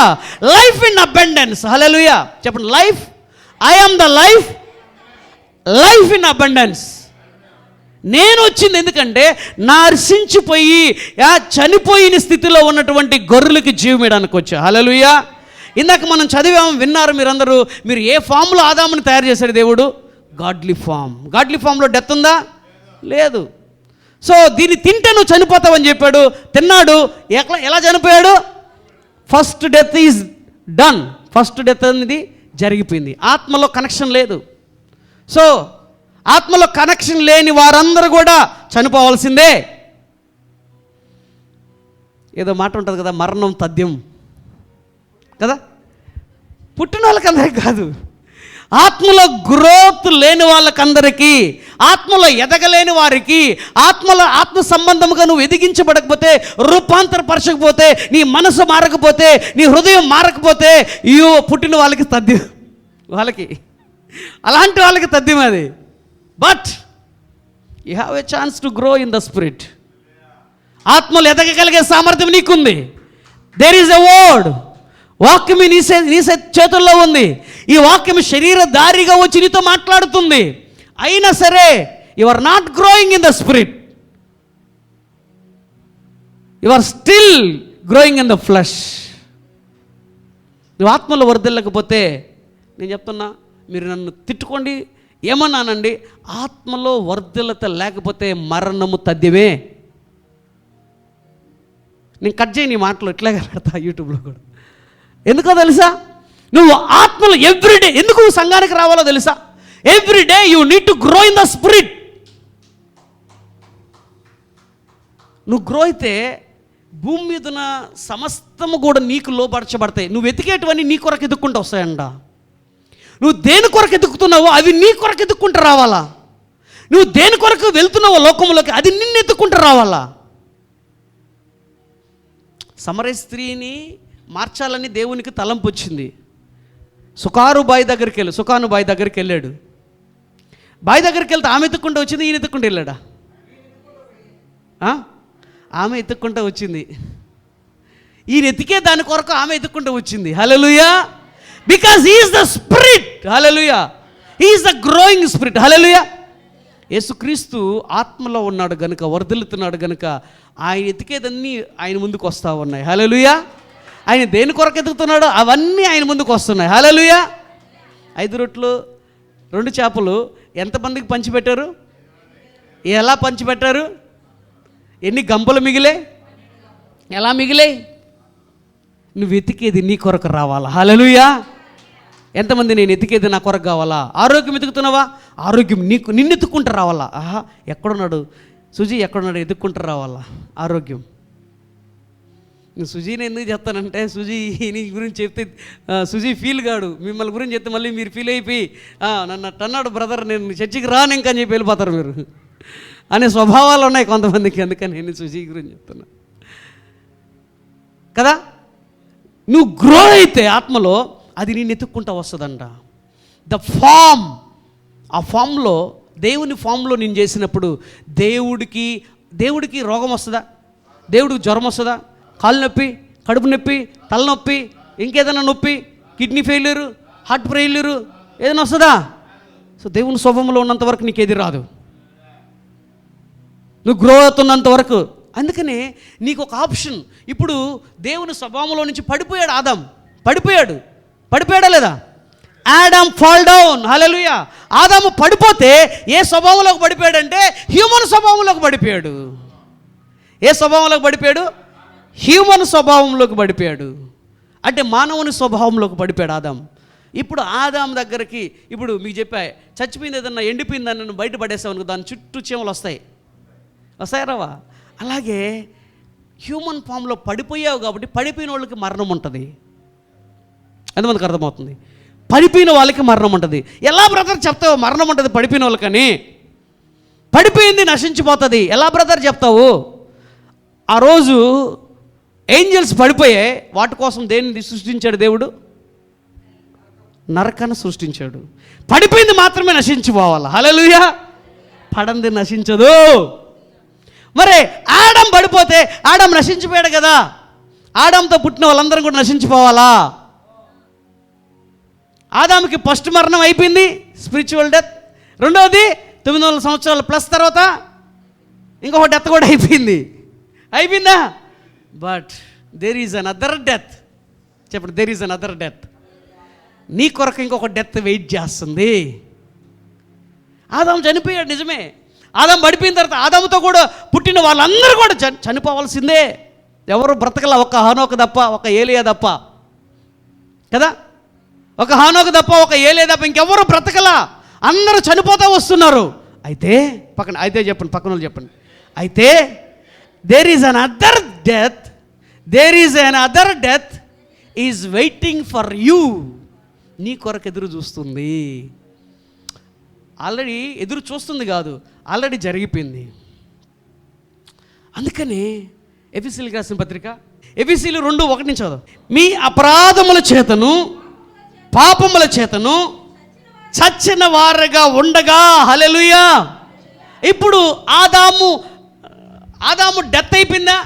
Life in abundance. Hallelujah. చెప్పండి, life. I am the life, life in abundance. నేను వచ్చింది ఎందుకంటే నశించిపోయి చనిపోయిన స్థితిలో ఉన్నటువంటి గొర్రెలకి జీవం ఇవ్వడానికి వచ్చా. హల్లెలూయా. ఇందాక మనం చదివాము, విన్నారు మీరందరూ. మీరు ఏ ఫామ్లో ఆదాముని తయారు చేశాడు దేవుడు? Godly form. గాడ్లీ ఫామ్లో డెత్ ఉందా? లేదు. సో దీన్ని తింటే నువ్వు చనిపోతావని చెప్పాడు. తిన్నాడు. ఎలా చనిపోయాడు? First death is done. First death అనేది జరిగిపోయింది. ఆత్మలో కనెక్షన్ లేదు. సో ఆత్మలో కనెక్షన్ లేని వారందరూ కూడా చనిపోవాల్సిందే. ఏదో మాట ఉంటుంది కదా, మరణం తథ్యం కదా. పుట్టిన వాళ్ళకందరికీ కాదు, ఆత్మలో గ్రోత్ లేని వాళ్ళకందరికీ, ఆత్మలో ఎదగలేని వారికి, ఆత్మ సంబంధముగా నువ్వు ఎదిగించబడకపోతే, రూపాంతరపరచకపోతే, నీ మనసు మారకపోతే, నీ హృదయం మారకపోతే, పుట్టిన వాళ్ళకి తథ్యం. వాళ్ళకి అలాంటి వాళ్ళకి తథ్యం అది. But you have a chance to grow in the spirit. ఆత్మలు ఎదగగలిగే సామర్థ్యం నీకుంది. There is a word. వాక్యం నీ చేతుల్లో ఉంది. ఈ వాక్యం శరీరధారిగా వచ్చి నీతో మాట్లాడుతుంది. అయినా సరే you are not growing in the spirit. You are still growing in the flesh. నువ్వు ఆత్మలో వర్ధిల్లకపోతే, నేను చెప్తున్నా, మీరు నన్ను తిట్టుకోండి, ఏమన్నానండి, ఆత్మలో వర్ధిల్లత లేకపోతే మరణము తథ్యమే. నేను కట్ చేయని మాటలు ఇట్లాగే పెడతా యూట్యూబ్లో కూడా. ఎందుకో తెలుసా? నువ్వు ఆత్మలో ఎవ్రీడే, ఎందుకు సంఘానికి రావాలో తెలుసా? Everyday you need to grow in the spirit. నువ్వు గ్రో అయితే భూమి మీదున సమస్తము కూడా నీకు లోపరచబడతాయి. నువ్వు వెతికేటివన్నీ నీ కొరకు ఎదుక్కుంటూ వస్తాయంట. నువ్వు దేని కొరకు ఎదుక్కుతున్నావో అవి నీ కొరకు ఎదుక్కుంటూ రావాలా. నువ్వు దేని కొరకు వెళ్తున్నావో లోకంలోకి, అది నిన్ను ఎత్తుకుంటూ రావాలా. సమరయ స్త్రీని మార్చాలని దేవునికి తలంపు వచ్చింది. సుకాను బావి దగ్గరికి వెళ్ళాడు. బావి దగ్గరికి వెళ్తే ఆమె ఎత్తుక్కుంటూ వచ్చింది, ఈయన ఎత్తుక్కుంటూ వెళ్ళాడా? ఆమె ఎత్తుక్కుంటూ వచ్చింది. ఈయన ఎతికే దాని కొరకు ఆమె ఎత్తుక్కుంటూ వచ్చింది. Hallelujah. Because he is the spirit. Hallelujah. He is the growing spirit. Hallelujah. యేసుక్రీస్తు ఆత్మలో ఉన్నాడు గనుక, వర్ధిల్లుతున్నాడు గనుక ఆయన ఎతికేదన్నీ ఆయన ముందుకు వస్తూ ఉన్నాయి. హల్లెలూయా. ఆయన దేని కొరకు ఎదుగుతున్నాడో అవన్నీ ఆయన ముందుకు వస్తున్నాయి. హల్లెలూయా. 5 రొట్టెలు 2 చేపలు ఎంతమందికి పంచిపెట్టారు? ఎలా పంచిపెట్టారు? ఎన్ని గంపలు మిగిలే? ఎలా మిగిలే? నువ్వు ఎతికేది నీ కొరకు రావాలా. హల్లెలూయా. ఎంతమంది నేను ఎతికేది నా కొరకు కావాలా? ఆరోగ్యం ఎతుకుతున్నావా? ఆరోగ్యం నిన్ను ఎత్తుక్కుంటూ రావాలా. ఎక్కడున్నాడు సుజీ, ఎక్కడున్నాడు? ఎత్తుక్కుంటూ రావాలా ఆరోగ్యం. సుజీని ఎందుకు చెప్తానంటే, సుజీ నీ గురించి చెప్తే సుజీ ఫీల్ కాడు. మిమ్మల్ని గురించి చెప్తే మళ్ళీ మీరు ఫీల్ అయిపోయి నన్ను అన్నాడు బ్రదర్, నేను చర్చికి రాను ఇంకా అని చెప్పి వెళ్ళిపోతారు మీరు అనే స్వభావాలు ఉన్నాయి కొంతమందికి. అందుకని నేను సుజీ గురించి చెప్తున్నా. కదా, నువ్వు గ్రో అయితే ఆత్మలో అది నేను ఎత్తుక్కుంటా వస్తుందంట. ఆ ఫామ్లో, దేవుని ఫామ్లో నేను చేసినప్పుడు దేవుడికి రోగం వస్తుందా? దేవుడికి జ్వరం వస్తుందా? కాళ్ళు నొప్పి, కడుపు నొప్పి, తలనొప్పి, ఇంకేదైనా నొప్పి, కిడ్నీ ఫెయిల్యూరు, హార్ట్ ఫెయిల్యూరు ఏదైనా వస్తుందా? సో దేవుని స్వభావంలో ఉన్నంత వరకు నీకు ఏది రాదు, నువ్వు గ్రో అవుతున్నంత వరకు. అందుకనే నీకు ఒక ఆప్షన్. ఇప్పుడు దేవుని స్వభావంలో నుంచి పడిపోయాడు ఆదాం, పడిపోయాడా లేదా? Adam fall down. హల్లెలూయా. ఆదాము పడిపోతే ఏ స్వభావంలోకి పడిపోయాడంటే హ్యూమన్ స్వభావంలోకి పడిపోయాడు. ఏ స్వభావంలోకి పడిపోయాడు? హ్యూమన్ స్వభావంలోకి పడిపోయాడు. అంటే మానవుని స్వభావంలోకి పడిపోయాడు ఆదాం. ఇప్పుడు ఆదాం దగ్గరికి, ఇప్పుడు మీకు చెప్పా, చచ్చిపోయింది ఏదన్నా ఎండిపోయిందని నన్ను బయట పడేసావు అనుకో, దాని చుట్టూ చీమలు వస్తాయి రావా? అలాగే హ్యూమన్ ఫామ్లో పడిపోయావు కాబట్టి పడిపోయిన వాళ్ళకి మరణం ఉంటుంది. ఎంతమందికి అర్థమవుతుంది? పడిపోయిన వాళ్ళకి మరణం ఉంటుంది. ఎలా బ్రదర్ చెప్తావు మరణం ఉంటుంది పడిపోయిన వాళ్ళకని? పడిపోయింది నశించిపోతుంది ఎలా బ్రదర్ చెప్తావు? ఆ రోజు ఏంజల్స్ పడిపోయాయి, వాటి కోసం దేన్ని సృష్టించాడు దేవుడు? నరకాన్ని సృష్టించాడు. పడిపోయింది మాత్రమే నశించిపోవాలి. హల్లెలూయా. పడంది నశించదు. మరి ఆడమ్ పడిపోతే ఆడమ్ నశించిపోయాడు కదా, ఆడంతో పుట్టిన వాళ్ళందరూ కూడా నశించిపోవాలా? ఆదాముకి ఫస్ట్ మరణం అయిపోయింది, స్పిరిచువల్ డెత్. రెండవది 900 సంవత్సరాలు ప్లస్ తర్వాత ఇంకొక డెత్ కూడా అయిపోయిందా? But there is another death. చెప్పండి, దేర్ ఈజ్ అనదర్ డెత్. నీ కొరకు ఇంకొక డెత్ వెయిట్ చేస్తుంది. ఆదాము చనిపోయాడు నిజమే. ఆదాము పడిపోయిన తర్వాత ఆదాముతో కూడా పుట్టిన వాళ్ళందరూ కూడా చనిపోవాల్సిందే. ఎవరు బ్రతకల, ఒక హానోకు తప్ప, ఒక ఏలియా తప్ప కదా, ఒక హానోకు తప్ప, ఒక ఏలియా తప్ప ఇంకెవరు బ్రతకలా. అందరూ చనిపోతూ వస్తున్నారు. అయితే చెప్పండి, పక్కన వాళ్ళు చెప్పండి. అయితే there is another death is waiting for you. నీ కొరకు ఎదురు చూస్తుంది. ఆల్రెడీ ఎదురు చూస్తుంది కాదు, ఆల్రెడీ జరిగిపోయింది. అందుకని ఎఫెసీయులకు రాసిన పత్రిక ఎఫెసీయులు 2:1 చదువు. మీ అపరాధముల చేతను పాపముల చేతను చచ్చిన వారుగా ఉండగా. హల్లెలూయా. ఇప్పుడు ఆదాము డెత్ అయిపోయిందా?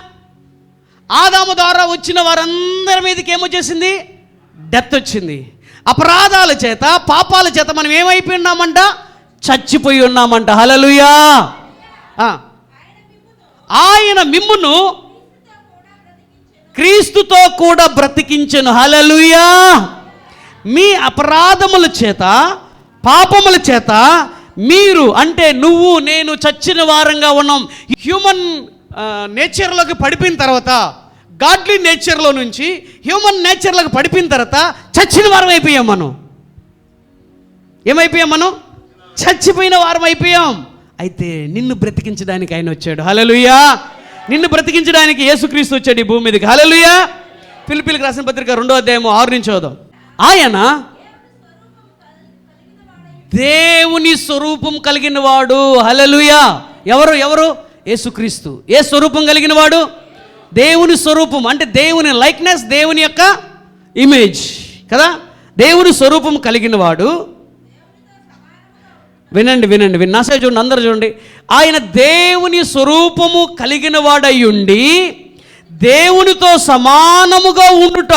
ఆదాము ద్వారా వచ్చిన వారందరి మీదకి ఏమొచ్చేసింది? డెత్ వచ్చింది. అపరాధాల చేత పాపాల చేత మనం ఏమైపోయినామంట? చచ్చిపోయి ఉన్నామంట. హల్లెలూయా. ఆయన మిమ్మును క్రీస్తుతో కూడా బ్రతికించెను. హల్లెలూయా. మీ అపరాధముల చేత పాపముల చేత మీరు, అంటే నువ్వు నేను చచ్చిన వారంగా ఉన్నాం. హ్యూమన్ నేచర్లోకి పడిపోయిన తర్వాత, గాడ్లీ నేచర్లో నుంచి హ్యూమన్ నేచర్లోకి పడిపోయిన తర్వాత చచ్చిన వారం అయిపోయాం మనం. ఏమైపోయాం మనం? చచ్చిపోయిన వారం అయిపోయాం. అయితే నిన్ను బ్రతికించడానికి ఆయన వచ్చాడు. హల్లెలూయా. నిన్ను బ్రతికించడానికి యేసుక్రీస్తు వచ్చాడు ఈ భూమి మీదకి. హల్లెలూయా. ఫిలిప్పీయులకు రాసిన పత్రిక 2:6 చదువు. ఆయన దేవుని స్వరూపం కలిగిన వాడు. హల్లెలూయా. ఎవరు? యేసుక్రీస్తు. ఏ స్వరూపం కలిగిన వాడు? దేవుని స్వరూపం, అంటే దేవుని లైక్నెస్, దేవుని యొక్క ఇమేజ్ కదా. దేవుని స్వరూపం కలిగిన వాడు. వినండి, నా సైడ్ చూడండి, అందరూ చూడండి. ఆయన దేవుని స్వరూపము కలిగిన వాడయ్యుండి దేవునితో సమానముగా ఉండుట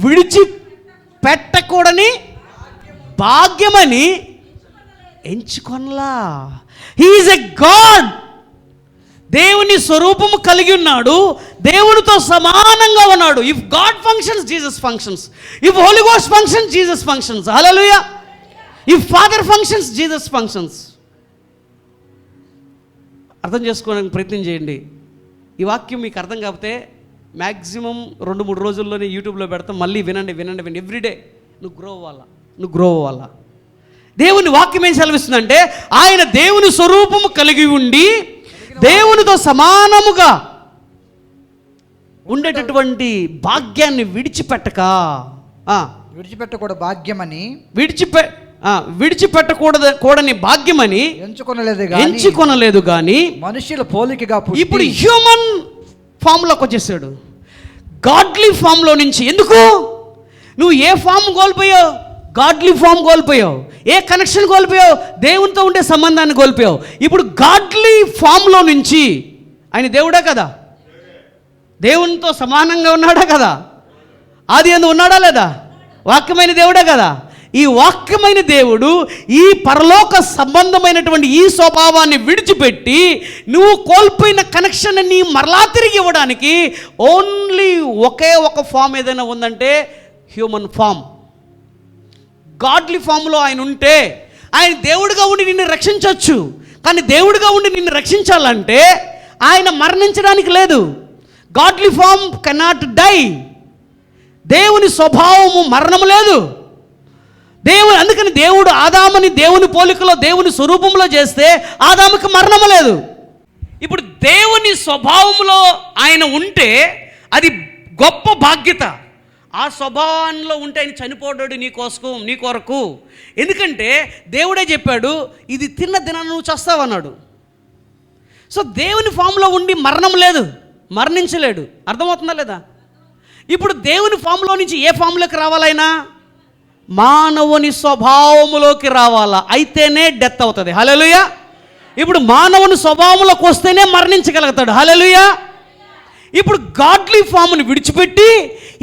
విడిచిపెట్టకూడని భాగ్యమని ఎంచుకొనలా. He is a God. దేవుని స్వరూపము కలిగి ఉన్నాడు, దేవునితో సమానంగా ఉన్నాడు. If God functions, Jesus functions. If Holy Ghost functions, Jesus functions. Hallelujah. If father functions, Jesus functions. అర్థం చేసుకోవడానికి ప్రయత్నం చేయండి. ఈ వాక్యం మీకు అర్థం కాకపోతే మ్యాక్సిమం 2-3 రోజుల్లోనే యూట్యూబ్లో పెడతాం. మళ్ళీ వినండి. ఎవ్రీడే నువ్వు గ్రో అవ్వాలా. దేవుని వాక్యం ఏం సెలవిస్తుందంటే, ఆయన దేవుని స్వరూపము కలిగి ఉండి దేవునితో సమానముగా ఉండేటటువంటి భాగ్యాన్ని విడిచిపెట్టకూడని భాగ్యమని ఎంచుకొనలేదు కానీ మనుషుల పోలికగా ఇప్పుడు హ్యూమన్ ఫామ్లోకి వచ్చేసాడు. గాడ్లీ ఫామ్లో నుంచి. ఎందుకు? నువ్వు ఏ ఫామ్ కోల్పోయావు? గాడ్లీ ఫామ్ కోల్పోయావు. ఏ కనెక్షన్ కోల్పోయావు? దేవునితో ఉండే సంబంధాన్ని కోల్పోయావు. ఇప్పుడు గాడ్లీ ఫామ్లో నుంచి, ఆయన దేవుడే కదా, దేవునితో సమానంగా ఉన్నాడా కదా, ఆది యందు ఉన్నాడా లేదా, వాక్యమైన దేవుడే కదా. ఈ వాక్యమైన దేవుడు ఈ పరలోక సంబంధమైనటువంటి ఈ స్వభావాన్ని విడిచిపెట్టి నువ్వు కోల్పోయిన కనెక్షన్ నీ మరలా తిరిగి ఇవ్వడానికి ఓన్లీ ఒకే ఒక ఫామ్ ఏదైనా ఉందంటే హ్యూమన్ ఫామ్. గాడ్లీ ఫామ్లో ఆయన ఉంటే ఆయన దేవుడిగా ఉండి నిన్ను రక్షించవచ్చు. కానీ దేవుడిగా ఉండి నిన్ను రక్షించాలంటే ఆయన మరణించడానికి లేదు. Godly form cannot die. దేవుని స్వభావము మరణము లేదు. అందుకని దేవుడు ఆదాముని దేవుని పోలికలో దేవుని స్వరూపంలో చేస్తే ఆదాముకి మరణము లేదు. ఇప్పుడు దేవుని స్వభావంలో ఆయన ఉంటే అది గొప్ప బాధ్యత. ఆ స్వభావంలో ఉంటే ఆయన చనిపోడాడు నీ కొరకు. ఎందుకంటే దేవుడే చెప్పాడు, ఇది తిన్న దినాన్ని నువ్వు చస్తావన్నాడు. సో దేవుని ఫామ్లో ఉండి మరణం లేదు, మరణించలేడు. అర్థమవుతుందా లేదా? ఇప్పుడు దేవుని ఫామ్లో నుంచి ఏ ఫామ్లోకి రావాలైనా మానవుని స్వభావములోకి రావాలా, అయితేనే డెత్ అవుతుంది. హల్లెలూయా. ఇప్పుడు మానవుని స్వభావంలోకి వస్తేనే మరణించగలుగుతాడు. హల్లెలూయా. ఇప్పుడు గాడ్లీ ఫామ్ని విడిచిపెట్టి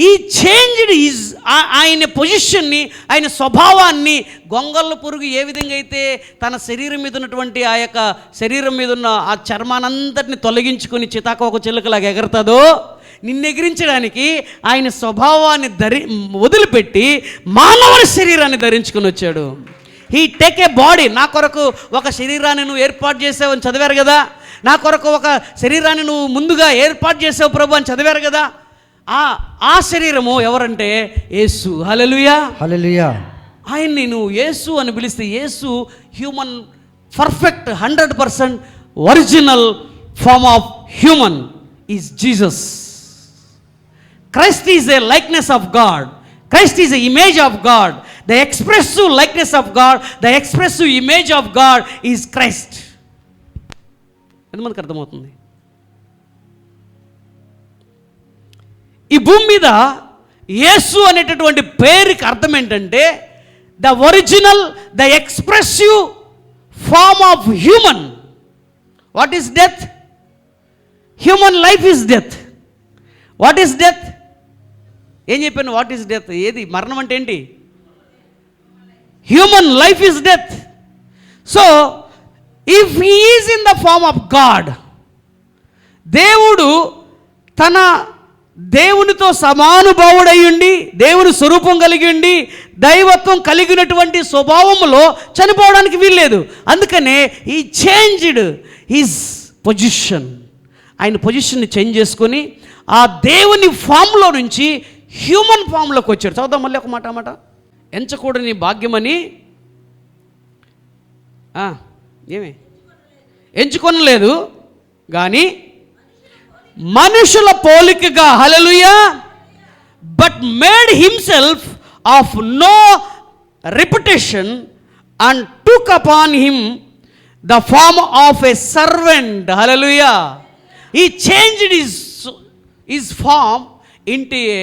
ఈ చేంజ్డ్ ఈజ్ ఆయన పొజిషన్ని, ఆయన స్వభావాన్ని, గొంగళ్ళ పురుగు ఏ విధంగా అయితే తన శరీరం మీద ఉన్నటువంటి ఆ యొక్క శరీరం మీద ఉన్న ఆ చర్మానంతటిని తొలగించుకొని చితాకోక చిలుకలాగా ఎగరుతుందో, నిన్ను ఎగిరించడానికి ఆయన స్వభావాన్ని వదిలిపెట్టి మానవుని శరీరాన్ని ధరించుకొని వచ్చాడు. He take a body. నా కొరకు ఒక శరీరాన్ని నువ్వు ఏర్పాటు చేసావని చదివారు కదా. నా కొరకు ఒక శరీరాన్ని నువ్వు ముందుగా ఏర్పాటు చేసావు ప్రభు అని చదివారు కదా. ఆ శరీరము ఎవరంటే యేసు. హల్లెలూయా, హల్లెలూయా. ఆయన్ని నువ్వు యేసు అని పిలిస్తే, యేసు human, perfect 100% original form of human is Jesus. Christ is a likeness of God. Christ is a image of God. The expressive likeness of God, the expressive image of God is Christ. ఎంతమందికి అర్థమవుతుంది? ఈ భూమి మీద యేసు అనేటటువంటి పేరుకి అర్థం ఏంటంటే the original, the expressive form of human. What is death? Human life is death. What is death? ఏం చెప్పాను? What is death? ఏది మరణం అంటే ఏంటి? Human life is death. So if he is in the form of God, దేవుడు తన దేవునితో సమానుభావుడై ఉండి, దేవుని స్వరూపం కలిగి ఉండి, దైవత్వం కలిగినటువంటి స్వభావములో చనిపోవడానికి వీల్లేదు. అందుకనే ఈ చేంజ్డ్ హిజ్ పొజిషన్. ఆయన పొజిషన్ని చేంజ్ చేసుకొని ఆ దేవుని ఫామ్లో నుంచి హ్యూమన్ ఫామ్లోకి వచ్చాడు. చదువుదాం మళ్ళీ ఒక మాట. ఎంచకూడని భాగ్యమని ఏమి ఎంచుకొనలేదు కానీ మనుషుల పోలికగా, hallelujah, but made himself of no reputation and took upon him the form of a servant. Hallelujah. He changed his form into a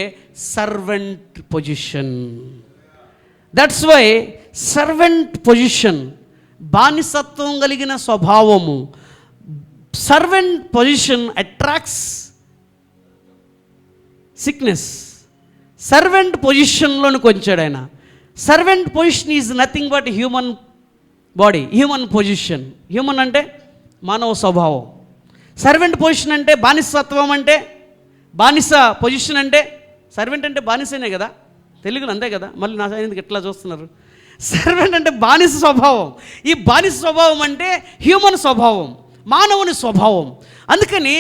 servant position. That's why servant position, బానిసత్వం కలిగిన స్వభావము, servant position attracts sickness. Servant పొజిషన్లోనికి వచ్చాడు ఆయన. Servant position is nothing but human body, human position. Human అంటే మానవ స్వభావం. Servant position అంటే బానిసత్వం, అంటే బానిస పొజిషన్ అంటే సర్వెంట్ అంటే బానిసనే కదా, తెలుగులో అంతే కదా. మళ్ళీ నా ఎందుకు ఎట్లా చూస్తున్నారు? సర్వెంట్ అంటే బానిస స్వభావం. ఈ బానిస స్వభావం అంటే హ్యూమన్ స్వభావం, మానవుని స్వభావం. అందుకని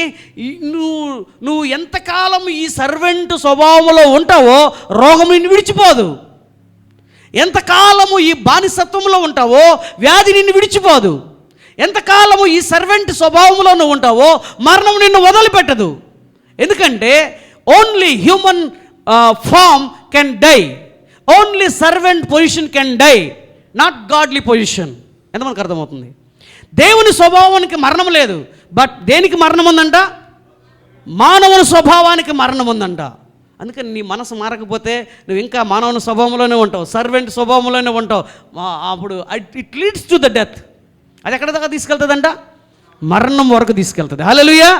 నువ్వు ఎంతకాలం ఈ సర్వెంట్ స్వభావంలో ఉంటావో రోగం నిన్ను విడిచిపోదు. ఎంతకాలము ఈ బానిసత్వంలో ఉంటావో వ్యాధి నిన్ను విడిచిపోదు. ఎంతకాలము ఈ సర్వెంట్ స్వభావంలో నువ్వు ఉంటావో మరణం నిన్ను వదిలిపెట్టదు. ఎందుకంటే only human form can die, only servant position can die, not godly position. ఎంతమందికి అర్థమవుతుంది? దేవుని స్వభావానికి మరణం లేదు, బట్ దేనికి మరణం ఉందంట? మానవుని స్వభావానికి మరణం ఉందంట. అందుకని నీ మనసు మారకపోతే నువ్వు ఇంకా మానవుని స్వభావంలోనే ఉంటావు, సర్వెంట్ స్వభావంలోనే ఉంటావు. అప్పుడు it leads to the death. అది ఎక్కడ దాకా తీసుకెళ్తుందంట? మరణం వరకు తీసుకెళ్తుంది. హల్లెలూయా.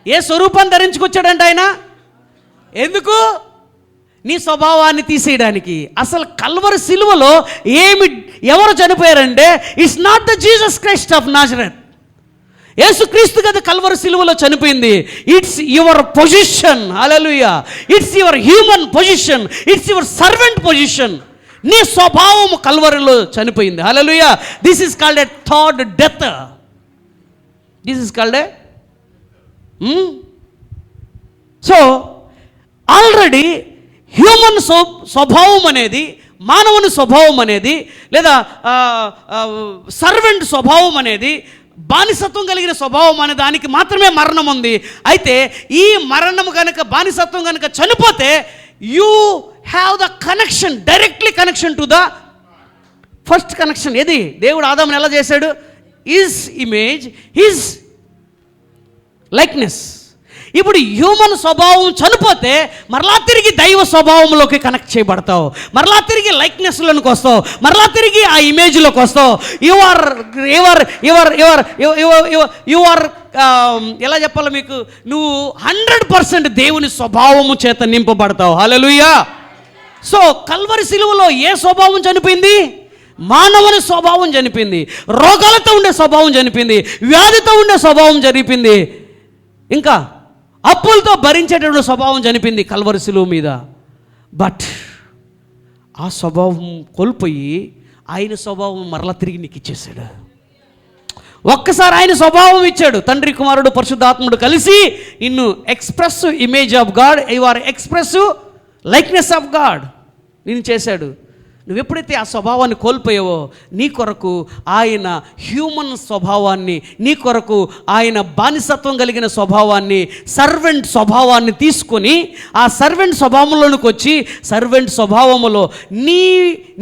ఏ స్వరూపాన్ని ధరించుకొచ్చాడంట ఆయన? ఎందుకు? నీ స్వభావాన్ని తీసేయడానికి. అసలు కల్వరి సిలువలో ఎవరు చనిపోయారంటే it's not the Jesus Christ of Nazareth. యేసుక్రీస్తు కదా కల్వరి సిలువలో చనిపోయింది. It's your position. Hallelujah. It's your human position, it's your servant position. నీ స్వభావము కల్వరిలో చనిపోయింది. Hallelujah. This is called a third death. This is called a so already human స్వభావం అనేది, మానవుని స్వభావం అనేది, లేదా సర్వెంట్ స్వభావం అనేది, బానిసత్వం కలిగిన స్వభావం అనే దానికి మాత్రమే మరణం ఉంది. అయితే ఈ మరణం కనుక, బానిసత్వం కనుక చనిపోతే you have the connection, directly connection to the first connection. ఏది? దేవుడు ఆదాముని ఎలా చేశాడు? His image, his likeness. ఇప్పుడు హ్యూమన్ స్వభావం చనిపోతే మరలా తిరిగి దైవ స్వభావంలోకి కనెక్ట్ చేయబడతావు, మరలా తిరిగి లైక్నెస్లోకి వస్తావు, మరలా తిరిగి ఆ ఇమేజ్లోకి వస్తావు. యు ఆర్ ఎలా చెప్పాలి మీకు, నువ్వు 100% దేవుని స్వభావము చేత నింపబడతావు. హల్లెలూయా. సో కల్వరి సిలువలో ఏ స్వభావం చనిపోయింది? మానవుని స్వభావం చనిపోయింది, రోగాలతో ఉండే స్వభావం చనిపోయింది, వ్యాధితో ఉండే స్వభావం చనిపోయింది, ఇంకా అప్పులతో భరించేటటువంటి స్వభావం చనిపోయింది కల్వరి సిలువ మీద. బట్ ఆ స్వభావం కోల్పోయి ఆయన స్వభావం మరలా తిరిగి నీకు ఇచ్చేసాడు. ఒక్కసారి ఆయన స్వభావం ఇచ్చాడు. తండ్రి, కుమారుడు, పరిశుద్ధాత్ముడు కలిసి నిన్ను expressive image of God, you are expressive likeness of God నిన్ను చేశాడు. నువ్వు ఎప్పుడైతే ఆ స్వభావాన్ని కోల్పోయావో నీ కొరకు ఆయన హ్యూమన్ స్వభావాన్ని, నీ కొరకు ఆయన బానిసత్వం కలిగిన స్వభావాన్ని, సర్వెంట్ స్వభావాన్ని తీసుకొని ఆ సర్వెంట్ స్వభావంలోనికి వచ్చి, సర్వెంట్ స్వభావములో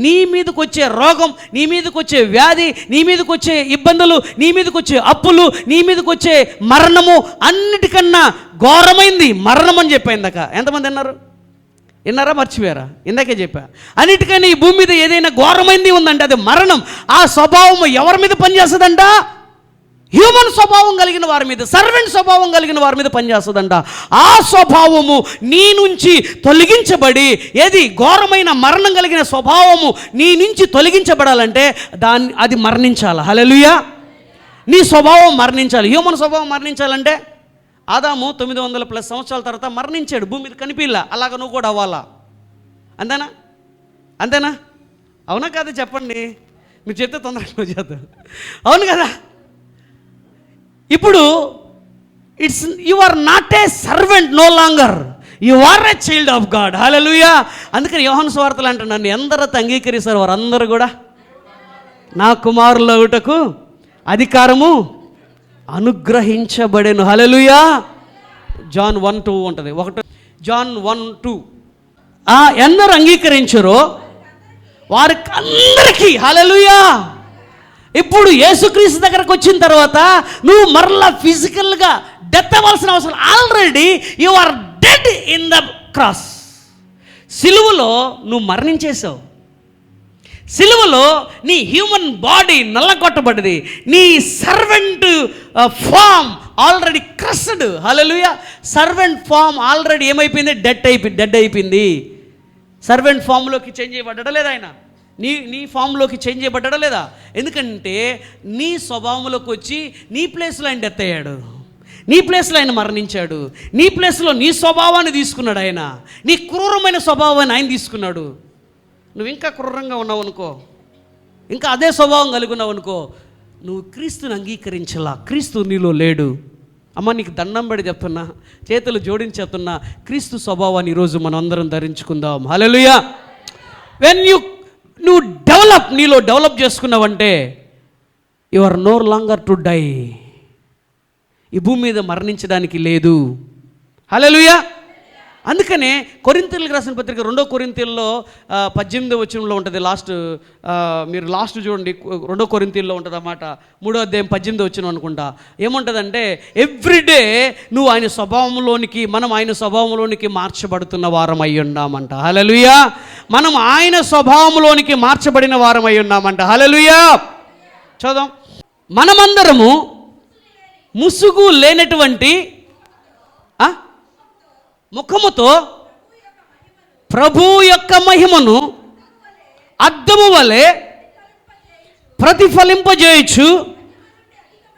నీ మీదకి వచ్చే రోగం, నీ మీదకి వచ్చే వ్యాధి, నీ మీదకి వచ్చే ఇబ్బందులు, నీ మీదకి వచ్చే అప్పులు, నీ మీదకి వచ్చే మరణము, అన్నిటికన్నా ఘోరమైంది మరణం అని చెప్పాయిందాక. ఎంతమంది అన్నారు? విన్నారా? మర్చిపోయారా? ఇందాకే చెప్పా. అన్నిటికన్నా ఈ భూమి మీద ఏదైనా ఘోరమైంది ఉందంటే అది మరణం. ఆ స్వభావము ఎవరి మీద పనిచేస్తుందంట? హ్యూమన్ స్వభావం కలిగిన వారి మీద, సర్వెంట్ స్వభావం కలిగిన వారి మీద పనిచేస్తుందంట. ఆ స్వభావము నీ నుంచి తొలగించబడి, ఏది ఘోరమైన మరణం కలిగిన స్వభావము నీ నుంచి తొలగించబడాలంటే అది మరణించాలి. హల్లెలూయా. నీ స్వభావం మరణించాలి. హ్యూమన్ స్వభావం మరణించాలంటే ఆదాము 900+ సంవత్సరాల తర్వాత మరణించాడు, భూమి మీద కనిపిల్లా. అలాగ నువ్వు కూడా అవ్వాలా. అంతేనా? అంతేనా? అవునా కాదా చెప్పండి. మీరు చెప్తే తొందరగా చేద్దాం. అవును కదా? ఇప్పుడు you are not a servant no longer, you are a child of God. Hallelujah. అందుకని యోహాను సువార్తలు అంటే నన్ను ఎందరైతే అంగీకరిస్తారు వారందరూ కూడా నా కుమారులగుటకు అధికారము అనుగ్రహించబడెను. హల్లెలూయా. జాన్ 1:2 ఉంటుంది. జాన్ 1:2 ఎందరు అంగీకరించరో వారికి అందరికీ. హల్లెలూయా. ఇప్పుడు యేసుక్రీస్తు దగ్గరకు వచ్చిన తర్వాత నువ్వు మరలా ఫిజికల్గా డెత్ అవ్వాల్సిన అవసరం, already you are dead in the cross. సిలువలో నువ్వు మరణించేసావు. సిలువలో నీ హ్యూమన్ బాడీ నల్లగొట్టబడింది, నీ సర్వెంట్ ఫామ్ ఆల్రెడీ క్రస్డ్. హల్లెలూయా. సర్వెంట్ ఫామ్ ఆల్రెడీ ఏమైపోయింది? డెడ్ అయిపోయింది. సర్వెంట్ ఫామ్లోకి చేంజ్ చేయబడ్డా లేదా ఆయన? నీ ఫామ్లోకి చేంజ్ చేయబడ్డా లేదా? ఎందుకంటే నీ స్వభావంలోకి వచ్చి నీ ప్లేస్లో ఆయన డెత్ అయ్యాడు, నీ ప్లేస్లో ఆయన మరణించాడు, నీ ప్లేస్లో నీ స్వభావాన్ని తీసుకున్నాడు ఆయన, నీ క్రూరమైన స్వభావాన్ని ఆయన తీసుకున్నాడు. నువ్వు ఇంకా క్రూరంగా ఉన్నావు అనుకో, ఇంకా అదే స్వభావం కలిగి ఉన్నావు అనుకో, నువ్వు క్రీస్తుని అంగీకరించలా, క్రీస్తు నీలో లేడు. అమ్మ నీకు దండం పడి చెప్తున్నా, చేతులు జోడించి చెప్తున్నా, క్రీస్తు స్వభావాన్ని ఈరోజు మనం అందరం ధరించుకుందాం. హల్లెలూయా. నువ్వు నీలో డెవలప్ చేసుకున్నావంటే you are no longer to die. ఈ భూమి మీద మరణించడానికి లేదు. హల్లెలూయా. అందుకనే కొరింథీయులకు రాసిన పత్రిక 2 కొరింథీయుల్లో 18వ వచనంలో ఉంటుంది. మీరు లాస్ట్ చూడండి, 2 కొరింథీయుల్లో ఉంటుంది అన్నమాట. 3వ అధ్యాయం 18వ వచనం అనుకుంటా. ఏముంటుందంటే, ఎవ్రీడే నువ్వు ఆయన స్వభావంలోనికి, మనం ఆయన స్వభావంలోనికి మార్చబడుతున్న వారం అయి ఉన్నామంట. హల్లెలూయా. మనం ఆయన స్వభావంలోనికి మార్చబడిన వారం అయి ఉన్నామంట. హల్లెలూయా. చూద్దాం. మనమందరము ముసుగు లేనటువంటి ముఖముతో ప్రభు యొక్క మహిమను అద్దము వలె ప్రతిఫలింపజేయచ్చు,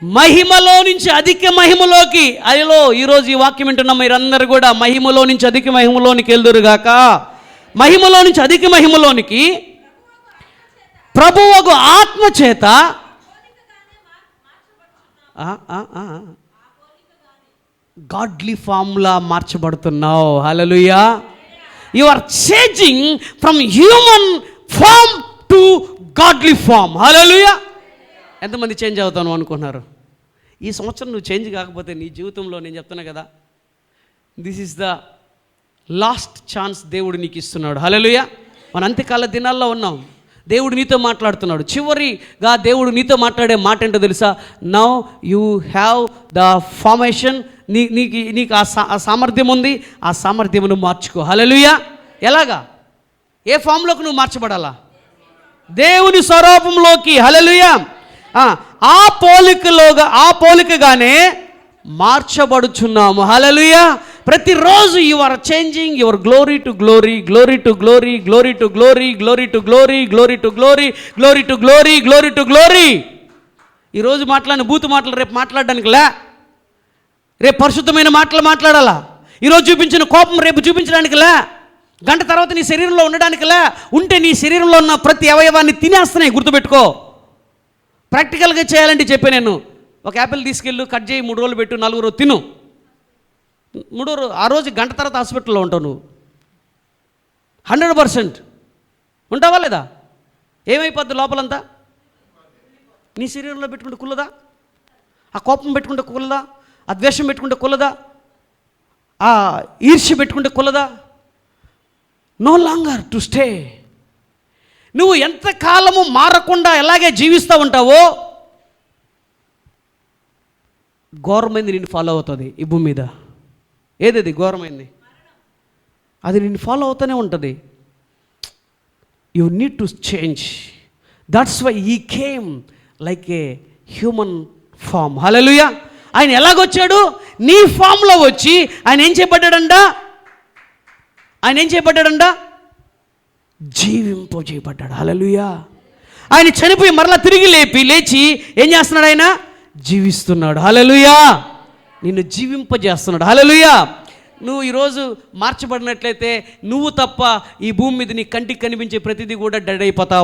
మహిమలో నుంచి అధిక మహిమలోకి. అయ్యలో ఈరోజు ఈ వాక్యం వింటున్న మీరందరూ కూడా మహిమలో నుంచి అధిక మహిమలోనికి వెళ్దురుగాక. మహిమలో నుంచి అధిక మహిమలోనికి ప్రభువగు ఆత్మ చేత గాడ్లీ ఫామ్లా మార్చబడుతున్నావు. Hallelujah. You are changing from human form to godly form. Hallelujah. ఎంతమంది చేంజ్ అవుతాను అనుకుంటున్నారు? ఈ సంవత్సరం నువ్వు చేంజ్ కాకపోతే నీ జీవితంలో, నేను చెప్తున్నా కదా, this is the last chance దేవుడు నీకు ఇస్తున్నాడు. హల్లెలూయా. మన అంత్యకాల దినాల్లో ఉన్నాం. దేవుడు నీతో మాట్లాడుతున్నాడు. చివరిగా దేవుడు నీతో మాట్లాడే మాట ఏంటో తెలుసా? Now you have the formation. నీకు ఆ సామర్థ్యం ఉంది. ఆ సామర్థ్యమును మార్చుకో. హల్లెలూయా. ఎలాగా? ఏ ఫామ్లోకి నువ్వు మార్చబడాలా? దేవుని స్వరూపంలోకి. హల్లెలూయా. ఆ పోలికగానే మార్చబడుచున్నాము. హల్లెలూయా. ప్రతిరోజు you are changing your glory to glory, glory to glory, glory to glory, glory to glory, glory to glory, glory to glory, glory to glory. ఈరోజు మాట్లాడిన బూతు మాటలు రేపు మాట్లాడడానికి లే. రేపు పరిశుద్ధమైన మాటలు మాట్లాడాలా. ఈరోజు చూపించిన కోపం రేపు చూపించడానికి లే. గంట తర్వాత నీ శరీరంలో ఉండడానికి లే. ఉంటే నీ శరీరంలో ఉన్న ప్రతి అవయవాన్ని తినేస్తున్నాయి. గుర్తుపెట్టుకో. ప్రాక్టికల్గా చేయాలంటే చెప్పే నేను, ఒక యాపిల్ తీసుకెళ్ళు, కట్ చేయి, 3 రోజులు పెట్టు, 4 రోజులు తిను. 3వ రోజు, ఆ రోజు గంట తర్వాత హాస్పిటల్లో ఉంటావు. నువ్వు 100% ఉంటావా లేదా? ఏమైపోద్ది లోపలంతా? నీ శరీరంలో పెట్టుకుంటే కుల్లదా? ఆ కోపం పెట్టుకుంటే కుల్లదా? ఆ ద్వేషం పెట్టుకుంటే కుల్లదా? ఆ ఈర్ష్య పెట్టుకుంటే కుల్లదా? No longer to stay. నువ్వు ఎంతకాలము మారకుండా ఎలాగే జీవిస్తూ ఉంటావో ఘోరమైంది నిన్ను ఫాలో అవుతుంది ఈ భూమి మీద. ఏదది ఘోరమైంది? అది నిన్ను ఫాలో అవుతూనే ఉంటుంది. You need to change. That's why he came like a human form. Hallelujah. ఆయన ఎలాగొచ్చాడు? నీ ఫామ్లో వచ్చి ఆయన ఏం చేయబడ్డాడంట? జీవింపజేయబడ్డాడు. హల్లెలూయా. ఆయన చనిపోయి మరలా తిరిగి లేచి ఏం చేస్తున్నాడు? ఆయన జీవిస్తున్నాడు. హల్లెలూయా. నిన్ను జీవింపజేస్తున్నాడు. హల్లెలూయా. నువ్వు ఈరోజు మార్చబడినట్లయితే నువ్వు తప్ప ఈ భూమి మీద నీ కంటికి కనిపించే ప్రతిదీ కూడా డెడ్ అయిపోతూ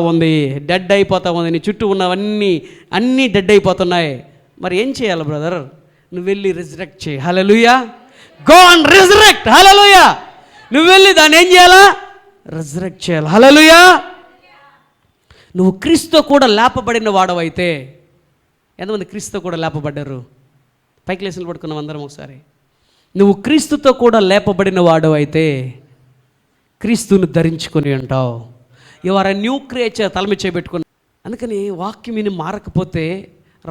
ఉంది. నీ చుట్టూ ఉన్నవన్నీ డెడ్ అయిపోతున్నాయి. మరి ఏం చేయాలి బ్రదర్? నువ్వు వెళ్ళి రిజరెక్ట్ చేయి. Hallelujah. Go and resurrect. Hallelujah. నువ్వు వెళ్ళి దాన్ని ఏం చేయాలా? రిజరెక్ట్ చేయాలి. హల్లెలూయా. నువ్వు క్రీస్తుతో కూడా లేపబడిన వాడవైతే, ఎంతమంది క్రీస్తుతో కూడా లేపబడ్డారు? పైకి లేసిన పడుకున్నాం అందరం ఒకసారి. నువ్వు క్రీస్తుతో కూడా లేపబడిన వాడు అయితే క్రీస్తుని ధరించుకొని ఉంటావు. You are a new creature. తలమి చేయబెట్టుకుని. అందుకని వాక్యం విని మారకపోతే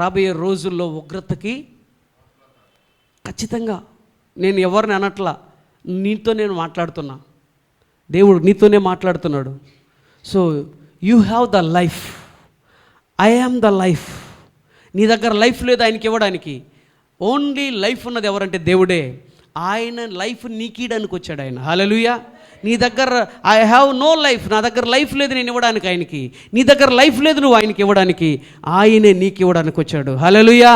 రాబోయే రోజుల్లో ఉగ్రతకి ఖచ్చితంగా, నేను ఎవరిని అనట్లా, నీతో నేను మాట్లాడుతున్నా. దేవుడు నీతోనే మాట్లాడుతున్నాడు. So you have the life. I am the life. నీ దగ్గర లైఫ్ లేదు ఆయనకి ఇవ్వడానికి. ఓన్లీ లైఫ్ ఉన్నది ఎవరంటే దేవుడే. ఆయన లైఫ్ నీకీయడానికి వచ్చాడు ఆయన. హల్లెలూయా. నీ దగ్గర ఐ హ్యావ్ నో లైఫ్, నా దగ్గర లైఫ్ లేదు నేను ఇవ్వడానికి ఆయనకి. నీ దగ్గర లైఫ్ లేదు నువ్వు ఆయనకి ఇవ్వడానికి. ఆయనే నీకు ఇవ్వడానికి వచ్చాడు. హల్లెలూయా.